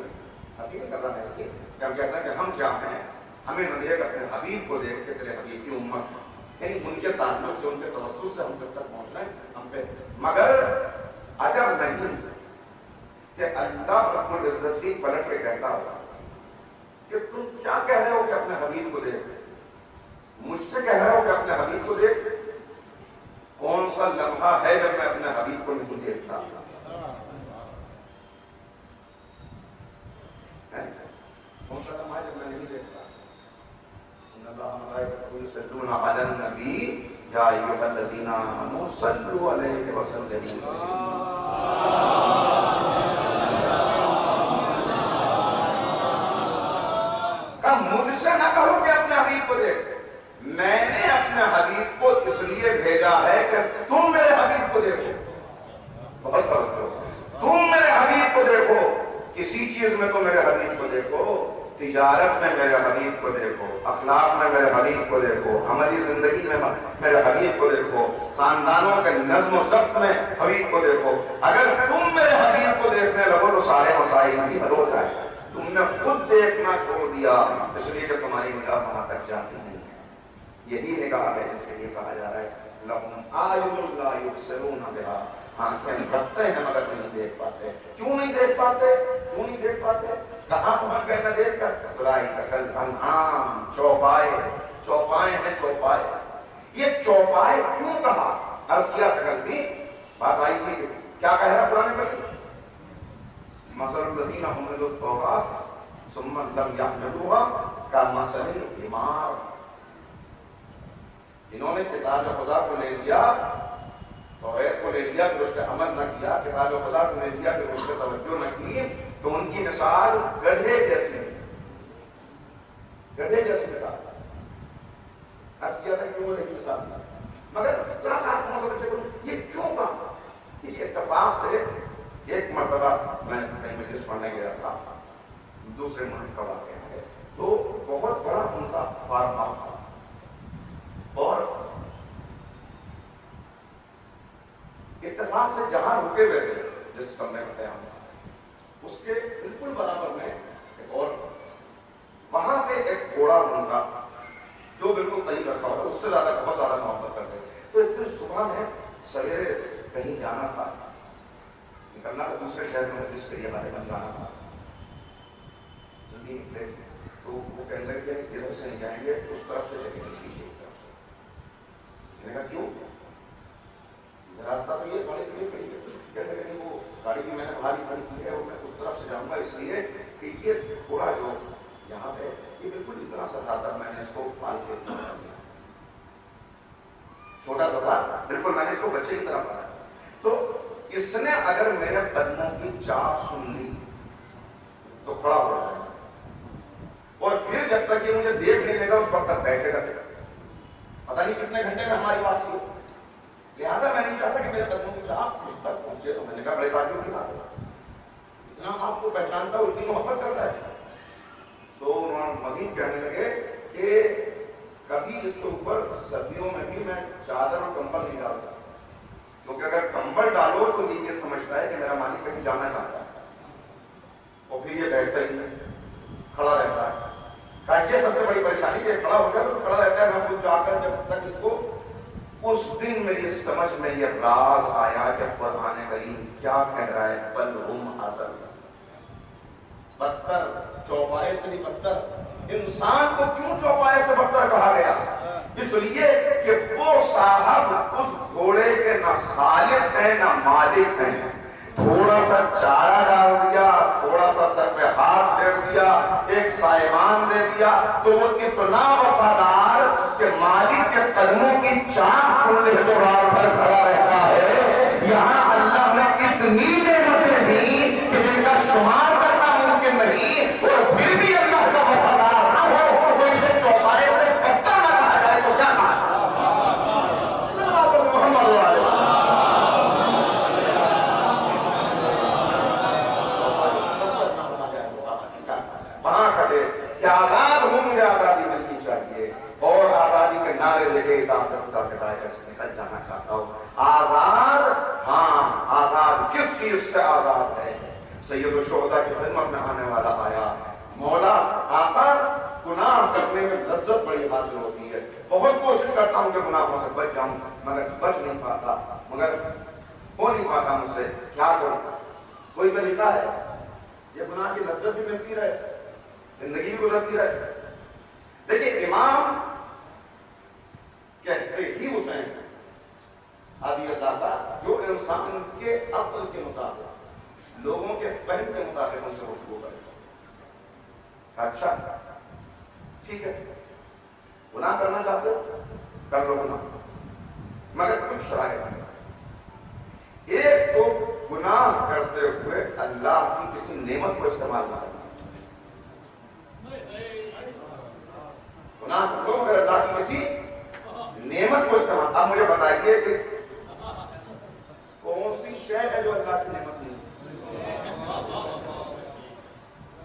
ہنسی نہیں کر رہا ہے اس کی, کہ ہم کہتے ہیں کہ ہم کیا ہیں, ہمیں نہ دے اپنے حبیب کو دیکھ کے تیرے حبیب کی امت, یعنی ان کے تعلق سے, ان کے توسط سے ہم تک پہنچنا ہے ہم پہ. مگر عجب نہیں کہ اللہ رب العزت کی پلٹ کے کہتا ہوگا کہ تم کیا کہہ رہے ہو کہ اپنے حبیب کو دیکھ, مجھ سے کہہ رہے ہو کہ اپنے حبیب کو دیکھ. کون سا لمحہ ہے جب میں اپنے حبیب کو نہیں دیکھتا, کون سا لمحہ جب میں نہیں دیکھتا. ان اللہ ملائکتہ یصلون علی النبی یا ایھا الذین آمنوا صلوا علیہ وسلموا تسلیما. مجھ سے نہ کہو کہ اپنے حبیب کو دیکھ، میں نے اپنے حبیب کو اس لیے بھیجا ہے کہ تم میرے حبیب کو دیکھو. بہت توجہ، تم میرے حبیب کو دیکھو. کسی چیز میں تو میرے حبیب کو دیکھو، تجارت میں میرے حبیب کو دیکھو، اخلاق میں میرے حبیب کو دیکھو، عملی زندگی میں میرے حبیب کو دیکھو، خاندانوں کے نظم و ضبط میں حبیب کو دیکھو. اگر تم میرے حبیب کو دیکھنے لگو تو سارے مسائل بھی حل ہو جائے. تم نے خود دیکھنا چھوڑ دیا اس لیے کہ تمہاری نگاہ وہاں تک جاتی نہیں ہے. یہی نگاہ ہے جس کے لیے کہا جا رہا ہے لَهُمْ أَعْيُنٌ لَا يُبْصِرُونَ بِهَا. آنکھیں رکھتے ہیں مگر نہیں دیکھ پاتے. کیوں نہیں دیکھ پاتے؟ کیوں نہیں دیکھ پاتے؟ کہاں پہنچ گئے نہ دیکھ کر؟ اولئک کالانعام، چوپائے، چوپائے ہیں چوپائے. یہ چوپائے کیوں کہا؟ عرض کیا تھا کل بھی بات آئی تھی. کیا کہہ رہا قرآن کریم؟ مثل الذین حملوا التوراۃ ثم لم یحملوها کمثل الحمار. انہوں نے کتاب خدا کو لے لیا، توحید کو لے لیا، پھر اس پہ عمل نہ کیا، کتاب خدا کو لے لیا، پھر اس پہ توجہ نہ کی، تو ان کی مثال گدھے جیسی، گدھے جیسی مثال. عرض کیا تھا کیوں نہیں مثال، مگر ذرا سا آپ کو یہ کیوں کہا؟ یہ اتفاق سے ایک مرتبہ میں کہیں مجلس پڑھنے گیا تھا، دوسرے ملک کا واقعہ ہے، تو بہت بڑا ان کا فارم ہاؤس تھا اور اتفاق سے جہاں رکے ہوئے تھے جس کمرے میں تھے ہم، اس کے بالکل برابر میں ایک اور، وہاں پہ ایک گھوڑا ان کا جو بالکل قریب رکھا ہوا، اس سے زیادہ بہت زیادہ محبت کرتے. تو ایک دن صبح میں سویرے کہیں جانا تھا، نکلنا تھا دوسرے شہر میں جس کے لیے ہمارے بن جانا تھا. جلدی نکلے تو وہ کہنے لگے کہ ادھر سے نہیں جائیں گے، اس طرف سے چلیں گے، پیچھے کی طرف سے. میں نے کہا کیوں؟ راستہ تو یہ بڑے کیوں کہیں گے؟ کہتے کہ نہیں، وہ گاڑی بھی میں نے باہر کھڑی کی ہے اور میں اس طرف سے جاؤں گا اس لیے کہ یہ گھوڑا جو یہاں پہ یہ بالکل اتنا سا تھا، میں نے اس کو پال کے چھوٹا سا تھا، بالکل میں نے اس کو بچے کی طرح پالا. تو اس نے اگر میرے قدموں کی چاپ سن لی تو کھڑا ہو جائے گا، اور پھر جب تک یہ مجھے دیکھ نہیں لے گا اس وقت تک بیٹھے گا. پتہ نہیں کتنے گھنٹے میں ہماری بات ہوئی. لہٰذا میں نہیں چاہتا کہ میرے قدموں کی چاپ اس تک پہنچے. تو میں نے کہا بڑے تعجب کی بات ہے، اتنا آپ کو پہچانتا اتنی محبت کرتا ہے. تو انہوں نے مزید کہنے لگے کہ کبھی اس کے اوپر سردیوں میں بھی میں چادر اور کمبل نہیں ڈالتا، کیونکہ اگر کمبل ڈالو تو یہ سمجھتا ہے کہ میرا مالک کہیں جانا چاہتا ہے، اور پھر یہ بیٹھتا ہی کھڑا رہتا ہے. کہا یہ سب سے بڑی پریشانی کہ کھڑا ہو جائے تو کھڑا رہتا ہے. میں خود جا کر جب تک اس کو، اس دن میری سمجھ میں یہ راز آیا کہ قرآن کریم کیا کہہ رہا ہے، بل ہم اضل، بدتر، چوپائے سے بھی بدتر. انسان کو کیوں چوپائے سے بدتر کہا گیا؟ اس لیے کہ وہ صاحب اس گھوڑے کے نہ خالق ہیں نہ مالک ہیں. تھوڑا سا چارہ ڈال دیا، تھوڑا سا سر پہ ہاتھ پھیر دیا، ایک سائمان دے دیا، تو وہ اتنا وفادار کہ مالک کے قدموں کی چاپ سننے تو رات بھر کھڑا رہتا ہے. یہاں اللہ نے اتنی نعمتیں دی کہ جن کا شمار کرنا ممکن نہیں، اور پھر بھی اللہ کا وفادار نہ ہو تو اسے چوپائے سے بدتر نہ کہا جائے تو کیا کہا جائے؟ محمد وہاں کھڑے کہ آزاد ہوں، مجھے آزادی ملنی چاہیے، اور آزادی کے نعرے دے کے اطاعت خدا کے دائرے سے نکل جانا چاہتا ہوں. آزاد، ہاں آزاد کس چیز سے آزاد ہے؟ سید الشہداء کی خدمت میں آنے والا آیا، مولا آقا گناہ کرنے میں لذت بڑی حاصل ہوتی ہے، بہت کوشش کرتا ہوں کہ گناہوں سے بچ جاؤں مگر بچ نہیں پاتا، مگر ہو نہیں پاتا مجھ سے، کیا کروں؟ کوئی طریقہ ہے یہ گناہ کی لذت بھی ملتی رہے، زندگی بھی گزرتی رہے؟ دیکھیے امام کہتے ہی حسین عادی اللہ کا جو انسان کے عقل کے مطابق، لوگوں کے فہم کے مطابق ان سے گفتگو کرے. اچھا ٹھیک ہے، گناہ کرنا چاہتے ہو کر لو گناہ، مگر کچھ شرائط ہیں. ایک تو گناہ کرتے ہوئے اللہ کی کسی نعمت کو استعمال نہ کرنا. گناہ کرو مگر اللہ کی کسی نعمت کو استعمال. اب مجھے بتائیے کہ کون سی شے ہے جو اللہ کی نعمت نہیں؟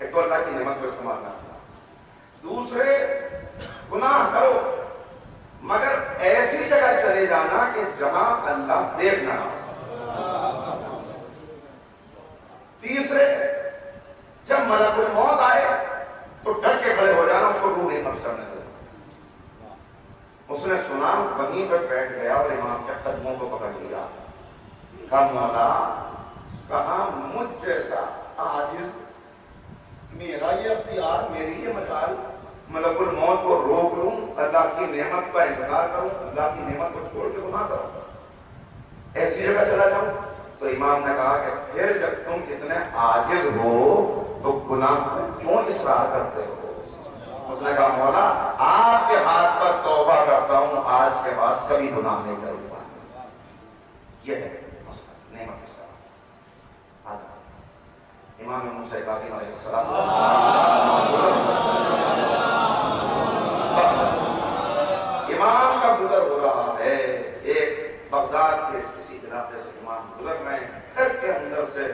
ایک تو اللہ کی نعمت کو استعمال کرنا, دوسرے گناہ کرو مگر ایسی جگہ چلے جانا کہ جہاں اللہ دیکھنا, تیسرے جب ملک الموت آئے تو ڈٹ کے کھڑے ہو جانا, اس کو روح نہیں خرچ کرنے دینا. اس نے سنا, وہیں پر بیٹھ گیا اور امام کے قدموں کو پکڑ لیا. کہا مولا, کہا مجھ جیسا عاجز, میرا یہ اختیار, میری یہ مجال, ملک الموت کو روک لوں, اللہ کی نعمت کا انکار کروں, اللہ کی نعمت کو چھوڑ کے گناہ کروں, ایسی جگہ چلا جاؤں؟ تو امام نے کہا کہ پھر جب تم اتنے عاجز ہو تو گناہ کیوں اصرار کرتے ہو؟ اس نے کہا مولا آپ کے ہاتھ پر توبہ کرتا ہوں, آج کے بعد کبھی گناہ نہیں کروں گا. یہ ہے نعمت اس کا. امام موسیٰ کاظم علیہ السلام امام کا گزر ہو رہا ہے. ایک بغداد کے کسی علاقے سے امام گزر رہے ہیں, گھر کے اندر سے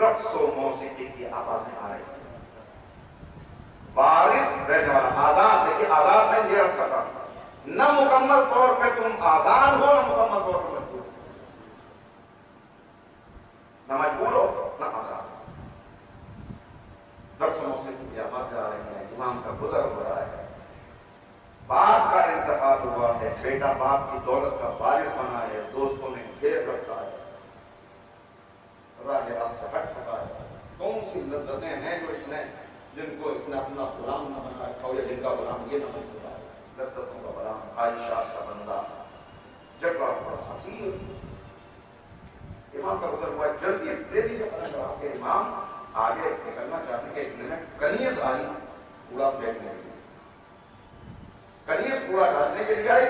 رقص و موسیقی کی آوازیں آ رہی ہیں. وارث رہنے والا, آزاد, دیکھیے آزاد نہیں, یہ عرض کرتا نہ مکمل طور پہ تم آزاد ہو نہ مکمل طور پہ مجبور, نہ مجبور ہو نہ آزاد. رقص و موسیقی کی آوازیں آ رہی ہیں, امام کا گزر ہو رہا ہے. باپ کا انتقال ہوا ہے, بیٹا باپ کی دولت کا وارث بنا ہے, دوستوں نے گھیر رکھا ہے, راہ راست سے ہٹ چکا ہے. کون سی لذتیں ہیں جو اس نے, جن کو اس نے اپنا غلام نہ بنا رکھا ہو, یا جن کا غلام یہ نہ بن چکا ہے. لذتوں کا غلام, خواہشات کا بندہ, جگہ پر حسیر. امام کا گزر ہوا ہے, جلدی تیزی سے پتا چلا کہ امام آگے نکلنا چاہتے کہ اتنے میں کنیز آئی کوڑا پھینکنے کے لیے. کنیز کوڑا ڈالنے کے لیے آئی.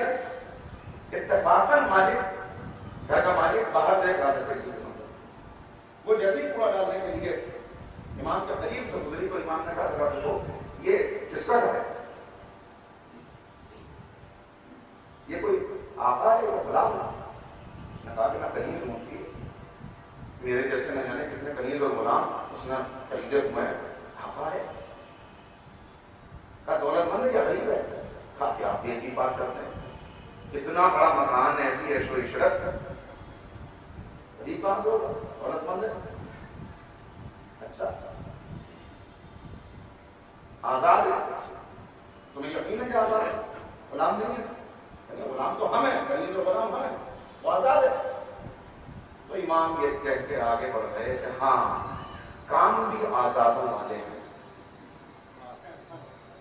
اتفاقاً مالک, گھر کا مالک باہر دیکھ رہا تھا کسی سے, وہ جیسے ہی کوڑا ڈالنے کے لیے امام کے قریب سے گزری تو امام نے کہا ذرا دیکھو یہ کس کا گھر ہے؟ یہ کوئی آقا ہے یا غلام ہے؟ اس نے کہا کہ میں کنیز ہوں, اس کی میرے جیسے نہ جانے کتنے کنیز اور غلام اس نے خریدے ہوئے ہیں. آقا ہے؟ کہا دولت مند ہے یا غریب ہے؟ کہا کہ آپ یہ عجیب بات کرتے ہیں, اتنا بڑا مکان, ایسی عیش و عشرت, غریب کہاں سے ہوگا, دولت مند ہے. اچھا آزاد ہے, تمہیں یقین ہے کہ آزاد ہے, غلام نہیں ہے؟ غلام تو ہم ہیں, کنیز اور غلام ہم ہیں, وہ آزاد ہے. تو امام یہ کہہ کے آگے بڑھ گئے کہ ہاں کام بھی آزادوں والے ہیں,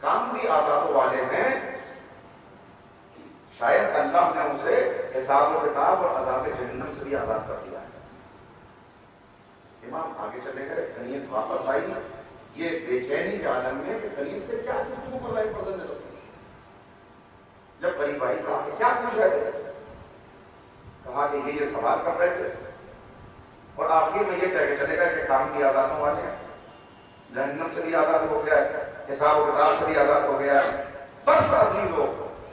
کام بھی آزادوں والے ہیں, شاید اللہ نے اسے حساب و کتاب اور عذاب جہنم سے بھی آزاد کر دیا ہے. امام آگے چلے گئے, کنیز واپس آئی, یہ بے چینی کے عالم میں کہ کنیز سے کیا گفتگو کر رہے فرزند رسول. جب قریب آئی کہا کہ کیا پوچھ رہے تھے؟ کہا کہ یہ سوال کر رہے تھے, اور آخر میں یہ کہہ کے چلے گئے کہ کام بھی آزادوں والے ہیں, جہنم سے بھی آزاد ہو گیا ہے, حساب و کتاب سے بھی آزاد ہو گیا ہے. بس عزیزو,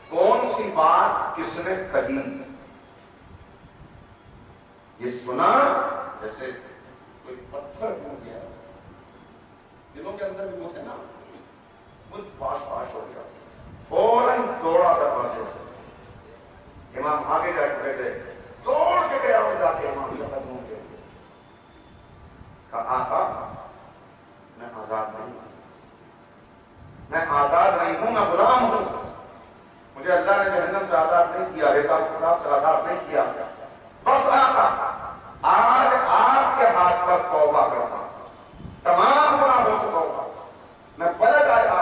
کون سی بات کس نے کہی, یہ سنا جیسے کوئی پتھر ٹوٹ گیا, دلوں کے اندر بھی وہ تھے نا, خود پاش پاش ہو گیا, فوراً دوڑا دروازے سے. امام آگے جا کے بیٹھے, دوڑ کے گیا اور جا کے امام سے قدموں کے کہا آقا میں آزاد نہیں ہوں, میں آزاد نہیں ہوں, میں غلام ہوں. مجھے اللہ نے جہنم سے آزاد نہیں کیا, حساب کتاب سے آزاد نہیں کیا. بس آقا آج آپ کے ہاتھ پر توبہ کرتا ہوں, تمام گناہوں سے توبہ. میں پلٹ آیا,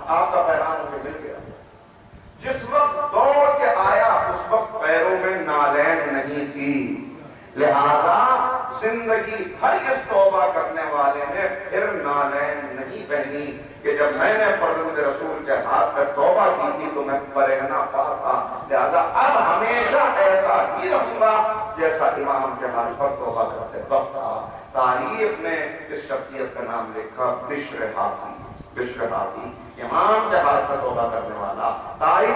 آپ کا پیغام مجھے مل گیا. جس وقت دوڑ کے آیا اس وقت پیروں میں نالین نہیں تھی, لہذا زندگی بھر اس توبہ کرنے والے نے پھر نالین نہیں پہنی کہ جب میں نے فرزند رسول کے ہاتھ پہ توبہ کی تھی تو میں پرہنا پا تھا, لہذا اب ہمیشہ ایسا ہی رہوں گا جیسا امام کے ہاتھ پر توبہ کرتے وقت تھا. تاریخ میں اس شخصیت کا نام لکھا بشر حافی. بشر حافی امام کے ہاتھ پر توبہ کرنے والا. تاریخ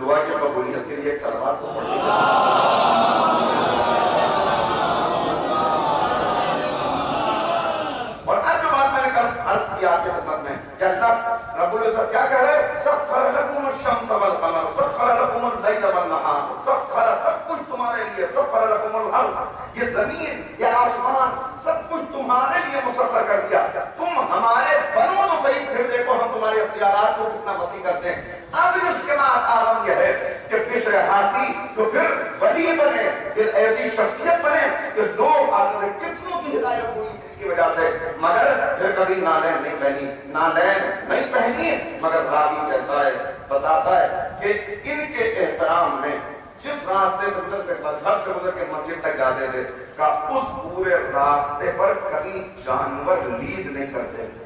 دعا کی قبولیت کے لیے صلوات کو پڑھیں. اور اب جو بات میں نے عرض کیا آپ کی خدمت میں کہ اللہ رب العزت کیا کہہ رہے ہیں؟ سخر لکم الشمس والقمر سخر لکم اللیل والنہار سخر سب کچھ تمہارے لیے سخر لکم الارض یہ زمین یہ آسمان سب کچھ تمہارے لیے مسخر کر دیا. تم ہمارے بنو تو صحیح پھر دیکھو ہم تمہارے اختیارات کو کتنا وسیع کرتے ہیں. اب اس کے بعد عالم یہ ہے کہ بشر حافی جو پھر ولی بنے پھر ایسی شخصیت بنے کہ لوگ آگے کتنوں کی ہدایت ہوئی کی وجہ سے مگر پھر کبھی نالین نہیں پہنی نالین نہیں پہنی مگر راوی کہتا ہے بتاتا ہے کہ ان کے احترام میں جس راستے سے گھر سے گزر کے مسجد تک جاتے تھے کہ اس پورے راستے پر کبھی جانور لید نہیں کرتے تھے.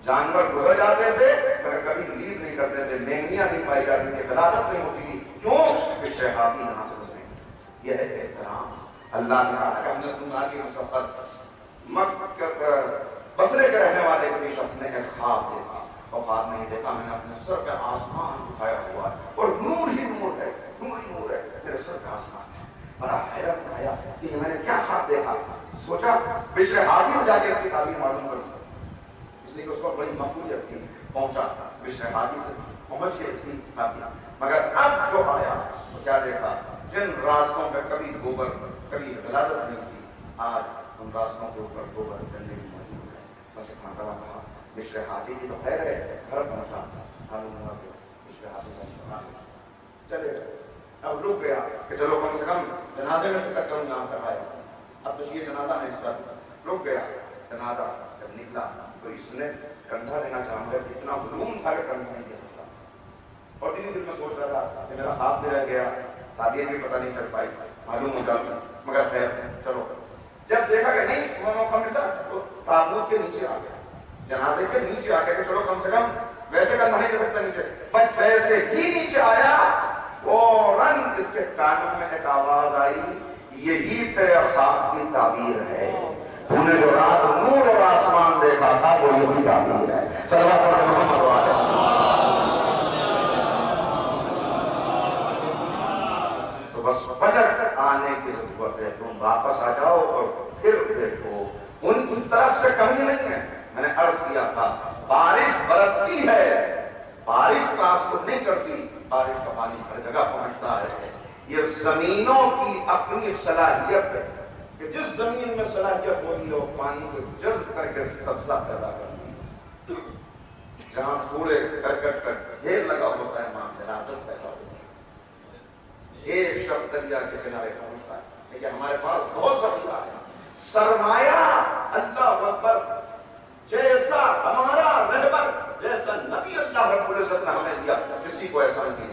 جانور گزر جاتے تھے مگر کبھی لید نہیں کرتے تھے. مینگیاں نہیں پائی جاتی تھی ولادت نہیں ہوتی تھی. کیوں؟ کہ شہافی یہاں سے گزرے. یہ ہے احترام. اللہ نے کہا کہ ہم نے تمہاری مصفت بصرے کے رہنے والے کسی شخص نے ایک خواب دیکھا اور خواب میں دیکھا میں نے اپنے سر پہ آسمان اٹھایا ہوا ہے اور نور ہی نور ہے نور ہی نور ہے میرے سر پہ آسمان ہے. بڑا حیرت آیا کہ میں نے کیا خواب دیکھا. سوچا بشر حافظ جا کے اس کی تعبیر معلوم کروں اس لیے اس کو بڑی مقبولیت تھی. پہنچا بشر حافظ سے پہنچ کے اس کی تعبیر مگر اب جو آیا وہ کیا دیکھا جن راستوں پہ کبھی گوبر کبھی ولادت نہیں تھی آج ان راستوں کے اوپر گوبر گندگی موجود ہے. بس اتنا بڑا کہا بشر حافظ کی تو خیر ہے گھر پہنچا معلوم ہوا کہ بشر حافظ چلے اب رک گیا کہ چلو کم سے کم جنازے میں شرکت کروں یہاں کر آیا. اب تو یہ جنازہ نہیں چل رک گیا. جنازہ جب نکلا تو اس نے کندھا دینا چاہوں گا اتنا ہجوم تھا کہ کندھا نہیں دے سکتا. اور دن دن میں سوچ رہا تھا کہ میرا ہاتھ بھی رہ گیا تعبیر بھی پتہ نہیں چل پائی معلوم ہو جاتا مگر خیر چلو. جب دیکھا کہ نہیں موقع ملتا تو تابوت کے نیچے آ گیا جنازے کے نیچے آ گیا کہ چلو کم سے کم ویسے کندھا نہیں دے سکتا نیچے. پر جیسے ہی نیچے آیا فوراً اس کے کانوں میں ایک آواز آئی یہی تیرے خواب کی تعبیر ہے. تو نے جو رات نور اور آسمان دیکھا تھا وہ یہی تعبیر ہے. صلوات علی محمد و آلہ. تو بس پلٹ آنے کی ضرورت ہے. تم واپس آ جاؤ اور پھر دیکھو ان کی طرف سے کمی نہیں ہے. میں نے عرض کیا تھا بارش برستی ہے بارش تاثر نہیں کرتی. بارش کا پانی ہر جگہ پہنچتا ہے. یہ زمینوں کی اپنی صلاحیت ہے کہ جس زمین میں صلاحیت ہوتی ہے وہ پانی کو جذب کر کے سبزہ پیدا کرتی ہے. جہاں کوڑے کرکٹ کا ڈھیر لگا ہوتا ہے وہاں وراثت پیدا ہوتی ہے. ایک شخص دریا کے کنارے پہنچتا ہے لیکن ہمارے پاس بہت ذخیرہ ہے. سرمایہ اللہ اکبر جیسا ہمارا رہبر جیسا نبی اللہ رب العزت نے ہمیں دیا کسی کو ایسا نہیں.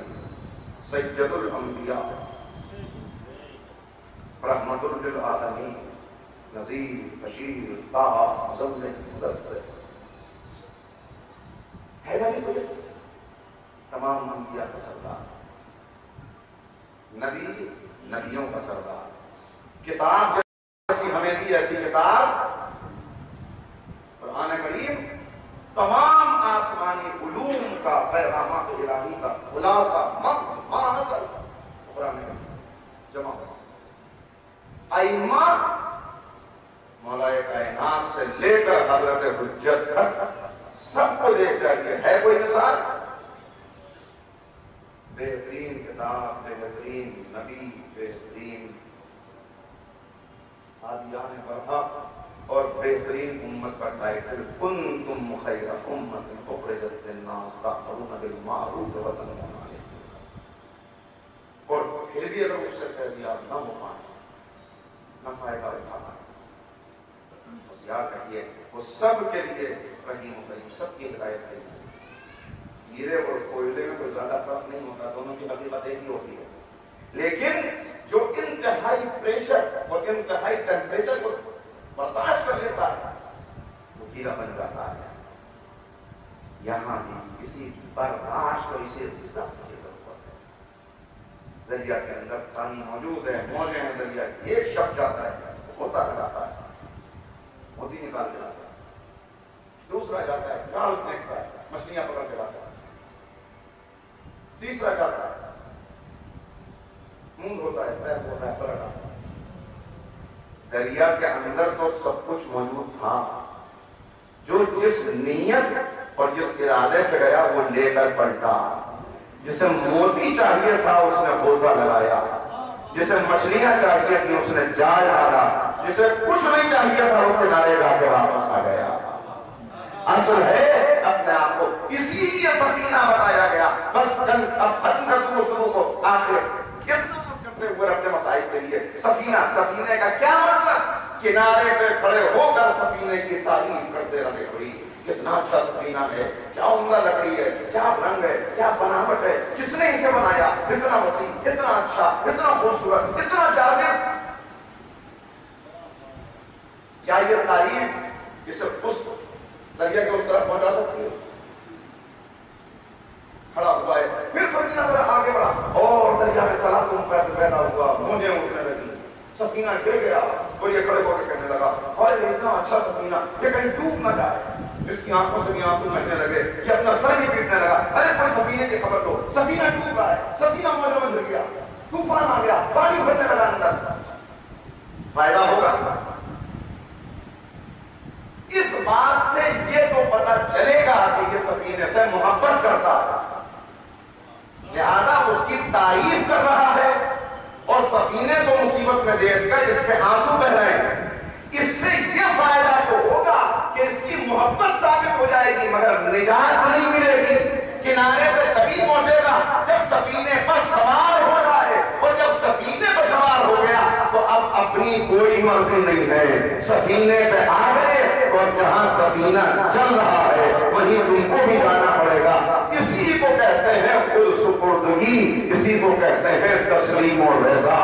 سید الانبیاء رحمت للعالمین نذیر بشیر طٰہٰ مزمل مدثر ہے نا کوئی ایسا تمام انبیاء کا سردار نبی نبیوں کا سردار. کتاب جیسی ہمیں دی ایسی کتاب قرآن کریم تمام آسمانی علوم کا پیغامات الہی کا خلاصہ ماحصل قرآن کریم جمع ہوا. ائمہ مولا کائنات سے لے کر حضرت حجت تک سب کو دیکھ جائیے. ہے کوئی مثال؟ بہترین کتاب بہترین نبی بہترین عادیان برحق اور بہترین امت کا ٹائٹل کنتم خیر امت اخرجت للناس تأمرون بالمعروف وتنهون عن المنکر. اور پھر بھی اگر اس سے فیضیات نہ ہو پائے نہ فائدہ اٹھا پائے بس یاد رکھیے وہ سب کے لیے رحیم و کریم سب کی ہدایت کے لیے. ہیرے اور کوئلے میں کوئی زیادہ فرق نہیں ہوتا دونوں کی حقیقت ایک ہی ہوتی ہے. لیکن جو انتہائی پریشر اور انتہائی ٹیمپریچر کو برداشت کر لیتا ہے وہ ہیرا بن جاتا ہے. یہاں بھی کسی برداشت اور اسے ضبط کی ضرورت ہے. دریا کے اندر پانی موجود ہے موجیں ہیں دریا ایک شخص جاتا ہے ہوتا لگاتا ہے موتی نکال کے لاتا ہے. دوسرا جاتا ہے جال پھینکتا ہے مچھلیاں پکڑ کے لاتا ہے. تیسرا جاتا ہے، منہ ہوتا ہے، پیر ہوتا ہے، پلٹ آتا ہے۔ دریا کے اندر تو سب کچھ موجود تھا، جو جس نیت اور جس ارادے سے گیا وہ لے کر پلٹا۔ جسے موتی چاہیے تھا اس نے غوطہ لگایا، جسے مچھلیاں چاہیے تھی اس نے جال ڈالا، جسے کچھ نہیں چاہیے تھا وہ کنارے جا کے واپس آ گیا۔ اصل ہے اپنے آپ کو، اسی لیے سفینہ بتایا گیا۔ بس اب ختم کر دوں گفتگو کو، آخر کتنا کرتے ہوئے ربط مسائل کے لیے سفینہ، سفینے کا کیا مطلب؟ کنارے پہ کھڑے ہو کر سفینے کی تعریف کرتے رہے ہوئی، کتنا اچھا سفینہ ہے، کیا عمدہ لکڑی ہے، کیا رنگ ہے، کیا بناوٹ ہے، کس نے اسے بنایا، اتنا وسیع، اتنا اچھا، اتنا خوبصورت، اتنا جاذب۔ کیا یہ تعریف اسے اس دریا کے اس طرف پہنچا سکتی ہے؟ کھڑا ہوا ہے، پھر سفینہ ذرا آگے بڑھا اور دریا میں تلاطم پیدا ہوا، موجیں اٹھنے لگی، سفینہ گر گیا اور یہ کھڑے ہو کے کہنے لگا اور اتنا اچھا سفینہ یہ کہیں ڈوب نہ جائے۔ اس کی آنکھوں سے بھی آنسو بہنے لگے، یہ اپنا سر بھی پیٹنے لگا، ارے کوئی سفینے کی خبر دو، سفینہ ڈوب رہا ہے، سفینہ موجوں میں گر گیا، طوفان آ گیا، پانی بھرنے لگا اندر۔ فائدہ ہوگا اس بات سے یہ تو پتا چلے گا کہ یہ سفینے سے محبت کرتا ہے، لہذا اس کی تعریف کر رہا ہے، اور سفینے کو مصیبت میں دیکھ کر اس کے آنسو بہ رہے ہیں۔ اس سے یہ فائدہ تو ہوگا کہ اس کی محبت ثابت ہو جائے گی، مگر نجات نہیں ملے گی۔ کنارے پہ تبھی پہنچے گا جب سفینے پر سوار ہو رہا ہے، اور جب سفینے پر سوار ہو گیا تو اب اپنی کوئی مرضی نہیں ہے، سفینے پہ آ گئے اور جہاں سفینہ چل رہا ہے وہیں تم کو بھی جانا پڑے گا۔ اسی کو کہتے ہیں خود سپردگی، اسی کو کہتے ہیں تسلیم و رضا۔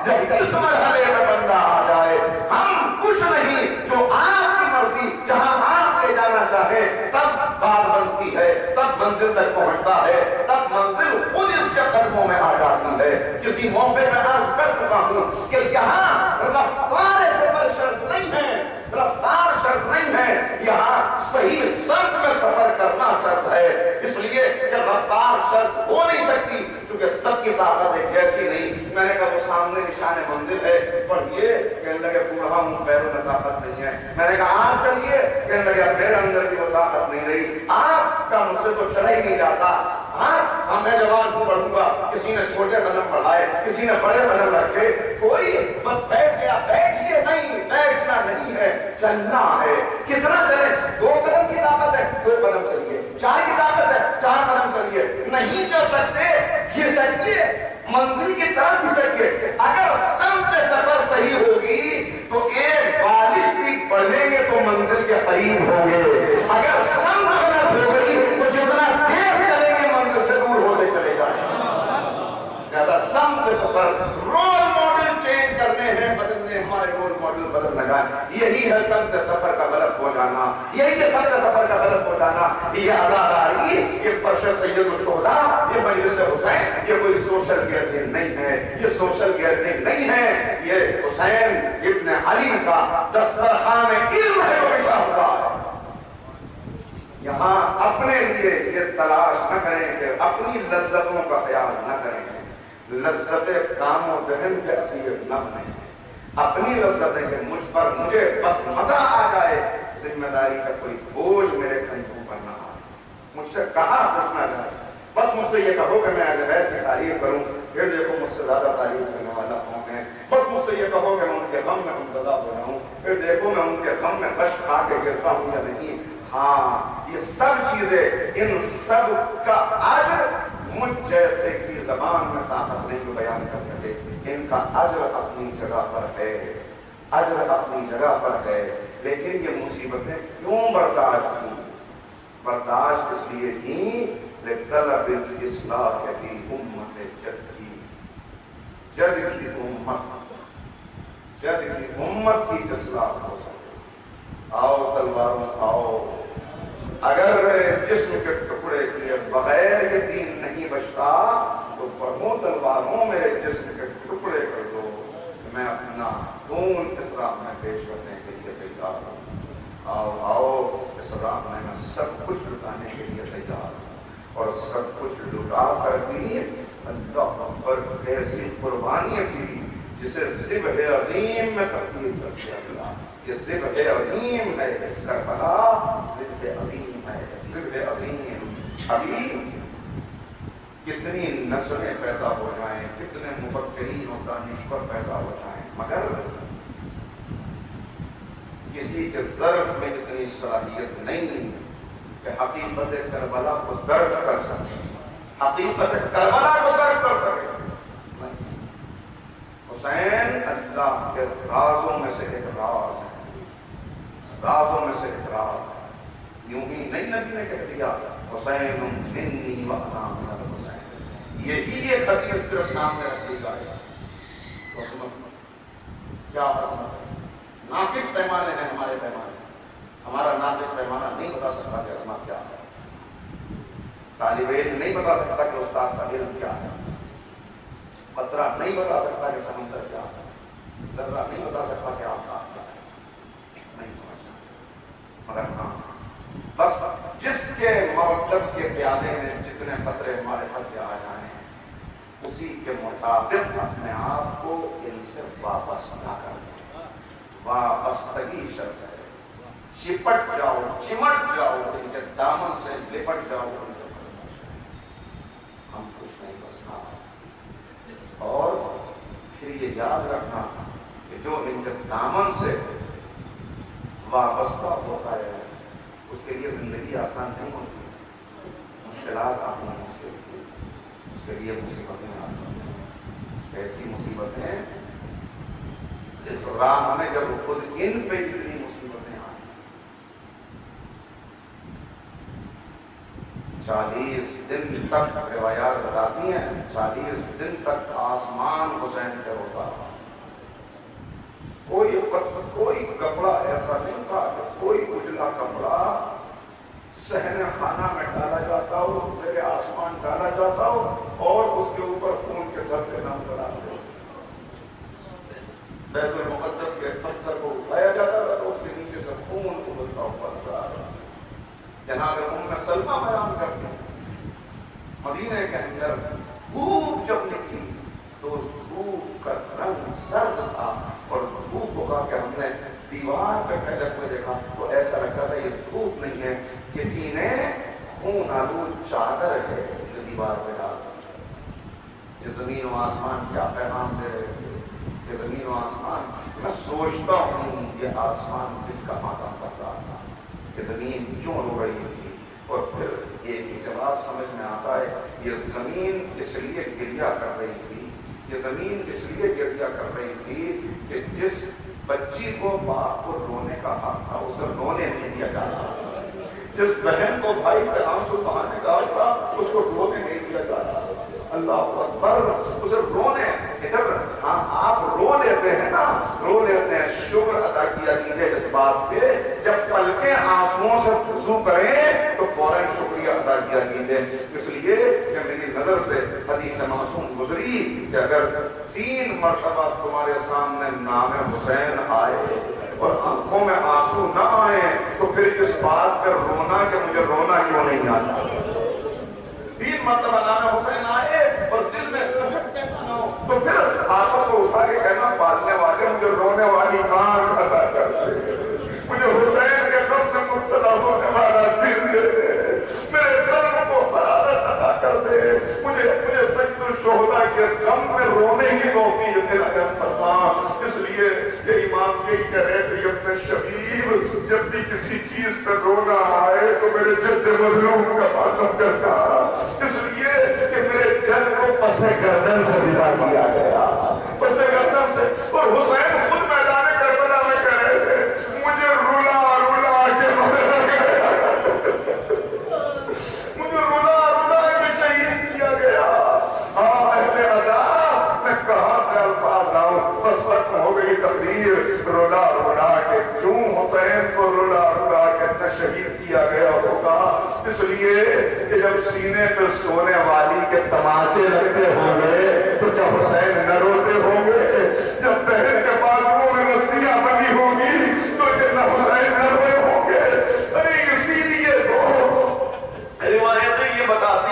جب اس مرحلے میں بندہ آ جائے، ہم کچھ نہیں، جو آپ کی مرضی جہاں آپ لے جانا چاہے، تب بات بنتی ہے، تب منزل تک پہنچتا ہے، تب منزل خود اس کے قدموں میں آ جاتی ہے۔ کسی موقع میں عرض کر چکا ہوں کہ یہاں رفتار سفر شرط نہیں ہے، رفتار شرط نہیں ہے، یہاں صحیح سمت میں سفر کرنا شرط ہے۔ اس لیے کہ رفتار شرط ہو نہیں سکتی کیونکہ سب کی طاقت ایک جیسی نہیں۔ میں نے کہا وہ سامنے نشان منزل ہے، پر یہ کہنے لگے بوڑھا ہوں، پیروں میں طاقت نہیں ہے۔ میں نے کہا آپ چلیے، کہنے لگے میرے اندر کی وہ طاقت نہیں رہی، آپ کا مجھ سے تو چلا ہی نہیں جاتا۔ میں جوان ہوں، بڑھوں گا، کسی نے چھوٹے قدم بڑھائے، کسی نے بڑے قدم رکھے، کوئی بس بیٹھ گیا، بیٹھیے نہیں، بیٹھنا نہیں ہے، چلنا ہے۔ کتنا چلے؟ 2 قدم کی طاقت ہے، 2 قدم چلیے، 4 کی طاقت ہے، 4 قدم چلیے۔ نہیں چل سکتے، گھسٹیے، منزل کی طرف گھسٹیے۔ اگر سمت سفر صحیح ہوگی تو ایک بارش بھی پڑھیں گے تو منزل کے قریب ہوں گے، اگر سمت غلط ہو گئی تو جتنا تیز چلیں گے منزل سے دور ہوتے چلے جائیں۔ سمت سفر، رول ماڈل چینج کرنے ہیں، بدلنے، ہمارے رول ماڈل بدلنے کا، یہی ہے سمت سفر کا غلط ہو جانا، یہی ہے سمت سفر کا غلط ہو جانا۔ یہ عزاداری، یہ فرش سید الشہداء، یہ مجلس حسین، یہ کوئی سوشل گیدرنگ نہیں ہے، یہ سوشل گیدرنگ نہیں ہے، یہ حسین ابن علی کا دسترخوان علم ہے جو بچھا ہوا ہے۔ یہاں اپنے لیے یہ تلاش نہ کریں کہ اپنی لذتوں کا خیال نہ کریں، لذت کام و دہن کے اسیر نہ بنیں، اپنی لذتیں کہ مجھ پر مجھے بس مزہ آ جائے، ذمہ داری کا کوئی بوجھ میرے کندھوں پر نہ آئے، مجھ سے کہا کچھ نہ جائے، بس مجھ سے یہ کہو کہ میں اہل بیت کی تعریف کروں، پھر دیکھو مجھ سے زیادہ تعریف کرنے والا کون ہے، بس مجھ سے یہ کہو کہ میں ان کے غم میں مبتلا ہو رہا ہوں، پھر دیکھو میں ان کے غم میں غش کھا کے گرتا ہوں یا نہیں۔ ہاں، یہ سب چیزیں، ان سب کا اجر مجھ جیسے کی زبان میں طاقت نہیں جو بیان کر سکے، ان کا اجر اپنی جگہ پر ہے، اجر اپنی جگہ پر ہے۔ لیکن یہ مصیبتیں کیوں برداشت کی؟ برداشت اس لیے کی لطلب الاصلاح فی امت جد کی، جد کی امت کی اصلاح ہو سکے۔ آؤ تلواروں آؤ، اگر جسم کے ٹکڑے کیے بغیر یہ دین نہیں بچتا تو بڑھوں تلواروں میرے جسم کے ٹکڑے کر دو، میں اپنا خون اس راہ میں پیش کرنے کے لیے تیار ہوں۔ آؤ آؤ، اس راہ میں سب کچھ لٹانے کے لیے تیار ہوں۔ اور سب کچھ لٹا کر بھی اللہ پر ایسی قربانی تھی جسے ذبح عظیم میں تبدیل کر دیا گیا. یہ ذبح عظیم ہے کربلا، ذبح عظیم ہے، ذبح عظیم. ابھی کتنی نسلیں پیدا ہو جائیں، کتنے مفکرین و دانشور پیدا ہو جائیں، مگر کسی کے ظرف میں اتنی صلاحیت نہیں کہ حقیقت کربلا کو درک کر سکے، حقیقت کربلا کو درک کر سکے. حسین اللہ کے رازوں میں سے ایک راز ہے، رازوں میں سے ایک راز ہے. یوں ہی نہیں نبی نے کہہ دیا حسین منی و انا من الحسین، یہی ایک حدیث صرف سامنے رکھ دی جائے. کیا عظمت ہے! ناقص پیمانے ہیں ہمارے پیمانے، ہمارا ناقص پیمانہ نہیں بتا سکتا کہ عظمت کیا ہے. طالب علم نہیں بتا سکتا کہ استاد کا علم کیا ہے، قطرہ نہیں بتا سکتا کہ سمندر کیا ہے، ذرہ نہیں بتا سکتا کہ آفتاب کیا ہے، نہیں سمجھ سکتا. مگر ہاں بس جس کے موقف کے پیالے میں جتنے قطرے ہمارے خط آ جائیں اسی کے مطابق اپنے آپ کو ان سے واپس نہ کر دیں. وابستگی شرط ہے. چپٹ جاؤ، چمٹ جاؤ، ان کے دامن سے لپٹ جاؤ. ہم کچھ نہیں بسنا. اور پھر یہ یاد رکھنا کہ جو ان کے دامن سے وابستہ ہوتا ہے اس کے لیے زندگی آسان نہیں ہوتی. مشکلات آتی ہیں اس کے لیے مصیبتیں آتی ہیں. ایسی مصیبتیں جس راہ میں جب خود ان پہ اتنی مصیبتیں آئیں. 40 دن تک روایات بتاتی ہیں 40 دن تک آسمان حسین پہ ہوتا. کوئی کپڑا ایسا نہیں تھا کہ کوئی اجلا کپڑا صحن خانہ میں ڈالا جاتا ہو، میرے آسمان ڈالا جاتا ہو اور اس کے اوپر خون کے دھبے نہ ڈالتے. بیت المقدس کے پتھر کو اٹھایا جاتا تھا تو اس کے نیچے سے خون ابلتا ہوا نظر آ رہا. جناب ام سلمہ بیان کرتے ہیں مدینے کے اندر دھوپ جب نکلی تو اس دھوپ کا رنگ سرد تھا اور دھوپ کو کہا کہ ہم نے دیوار پہ پہلے کوئی دیکھا تو ایسا لگتا تھا یہ دھوپ نہیں ہے، کسی نے خون آلود چادر ہے جو دیوار پہ ڈال. یہ زمین و آسمان کیا پیغام دے رہے تھے. یہ زمین و آسمان، میں سوچتا ہوں یہ آسمان کس کا ماتم کر رہا تھا، یہ زمین کیوں رو رہی تھی. اور پھر ایک ہی جواب سمجھ میں آتا ہے، یہ زمین اس لیے گریہ کر رہی تھی، یہ زمین اس لیے گریہ کر رہی تھی کہ جس بچی کو باپ کو رونے کا حق تھا اسے رونے نہیں دیا جا رہا تھا، جس بہن کو بھائی پہ آنسو بہانے کا حق تھا اس کو رونے نہیں دیا جا رہا تھا. اللہ اکبر. اسے رونے ادھر ہاں آپ رو لیتے ہیں نا، رو لیتے ہیں، شکر ادا کیا کیجیے اس بات پہ جب پلکیں آنسوؤں سے وضو کریں تو فوراً شکریہ ادا کیا کیجیے. اس لیے کہ میری نظر سے حدیث معصوم گزری کہ اگر 3 مرتبہ تمہارے سامنے نام حسین آئے اور آنکھوں میں آنسو نہ آئے تو پھر اس بات پر رونا کہ مجھے رونا کیوں نہیں آتا. 3 مرتبہ نام حسین آئے اور دل میں کشک پیدا نہ ہو تو پھر آنکھوں کو اٹھا کے کہنا پالنے والے مجھے رونے والی آنکھ عطا کر دے، مجھے حسین کے غم سے مبتلا ہونے والا دل دے دے، میرے قلب کو حرارت عطا کر دے، مجھے سجد الشہداء کے غم میں رونے کی توفیق عطا فرما. اس لیے کہ امام یہی کہہ رہے تھے اپنے شبیب جب بھی کسی چیز پہ رونا آئے تو میرے جد مظلوم کا ماتم کرنا. اس لیے کہ میرے جد کو پس گردن سے ذبح کیا گیا، پس گردن سے. اور حسین خود میدان کربلا میں کہہ رہے تھے مجھے رلا رلا کے مجھے رلا رلا کے شہید کیا گیا. ہاں اہل عذاب میں کہاں سے الفاظ لاؤں، بس ختم ہو گئی تقریر. رلا رلا کے کیوں حسین کو رلا رلا کے نہ شہید کیا گیا ہوگا؟ اس لیے کہ جب سینے پہ سونے والی کے تماچے لگتے ہوں گے تو کیا حسین نہ روتے ہوں گے؟ جب بہن کے بازوؤں میں رسیاں بندی ہوں گی تو کیا نہ حسین نہ روئے ہوں گے؟ ارے اسی لیے تو روایتیں یہ بتاتی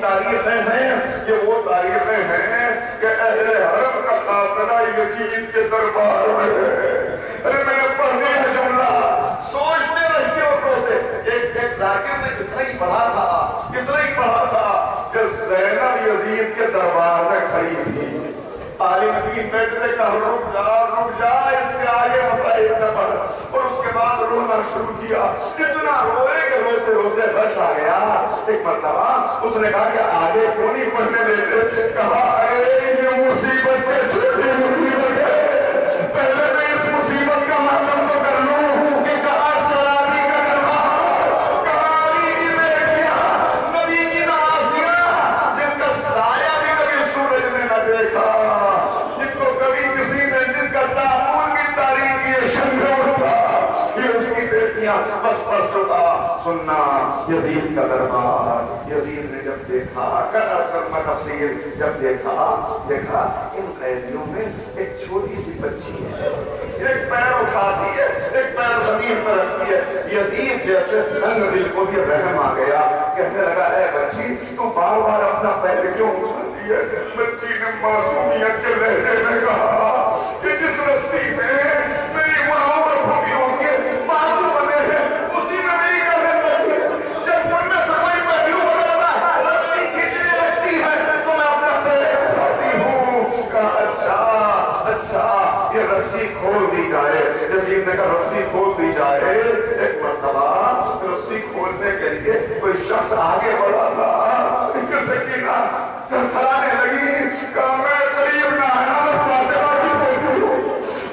تاریخیں ہیں، یہ وہ تاریخیں ہیں کہ اہل حرم کا قافلہ یزید کے دربار میں ہے۔ ارے میں نے پڑھ دیا جملہ، سوچتے رہیے اور روتے۔ ایک ذاکر نے کتنا ہی پڑھا تھا کہ زینب یزید کے دربار میں کھڑی تھی۔ عالم دین بیٹے نے کہا رک جا اس کے آگے مسائل نہ پڑھ، اور اس کے بعد رونا شروع کیا۔ اتنا روئے کہ روتے روتے بس آ گیا۔ ایک مرتبہ اس نے کہا کہ آگے کیوں نہیں پڑھنے دیتے؟ کہا ارے یہ مصیبت ہے، چھوٹی مصیبت ہے، پہلے میں اس مصیبت کا ماتم تو کر لوں کہ کہا شرابی کا دربار، کماری کی بیٹیاں، نبی کی نوازیاں، جن کا سایہ بھی کبھی سورج نے نہ دیکھا، جن کو کبھی کسی نے جن کا تعمیر بھی تاریخ یہ شنگھ اٹھا، یہ اس کی بیٹیاں بس پڑھ چکا۔ سننا یزید کا دربار، یزید نے جب دیکھا تفصیل، جب دیکھا ان قیدیوں میں ایک چھوٹی سی بچی ہے، ایک پیر اٹھاتی ہے، ایک پیر زمین پر رکھتی ہے۔ یزید جیسے سنگ دل کو بھی رحم آ گیا، کہنے لگا اے بچی تو بار بار اپنا پیر کیوں اٹھاتی ہے؟ بچی نے معصومیت کے لہجے میں کہا کہ جس رسی میں میری ماں اور بھائیوں کے بازو بنے ہیں اسی میں میری گردن بنی ہے، جب ان میں سے کوئی پہلو بدلتا ہے رسی کھینچنے لگتی ہے تو میں اپنا پیر اٹھاتی ہوں۔ کہا اچھا یہ رسی کھول دی جائے۔ یزید نے کہا رسی کھول دی جائے۔ ایک مرتبہ رسی کھولنے کے لیے کوئی شخص آگے بڑھا تھا، سکینہ تھرتھرانے لگی، کہا میں قریب نہ آنا، میں فاطمہ کی پوتی ہوں،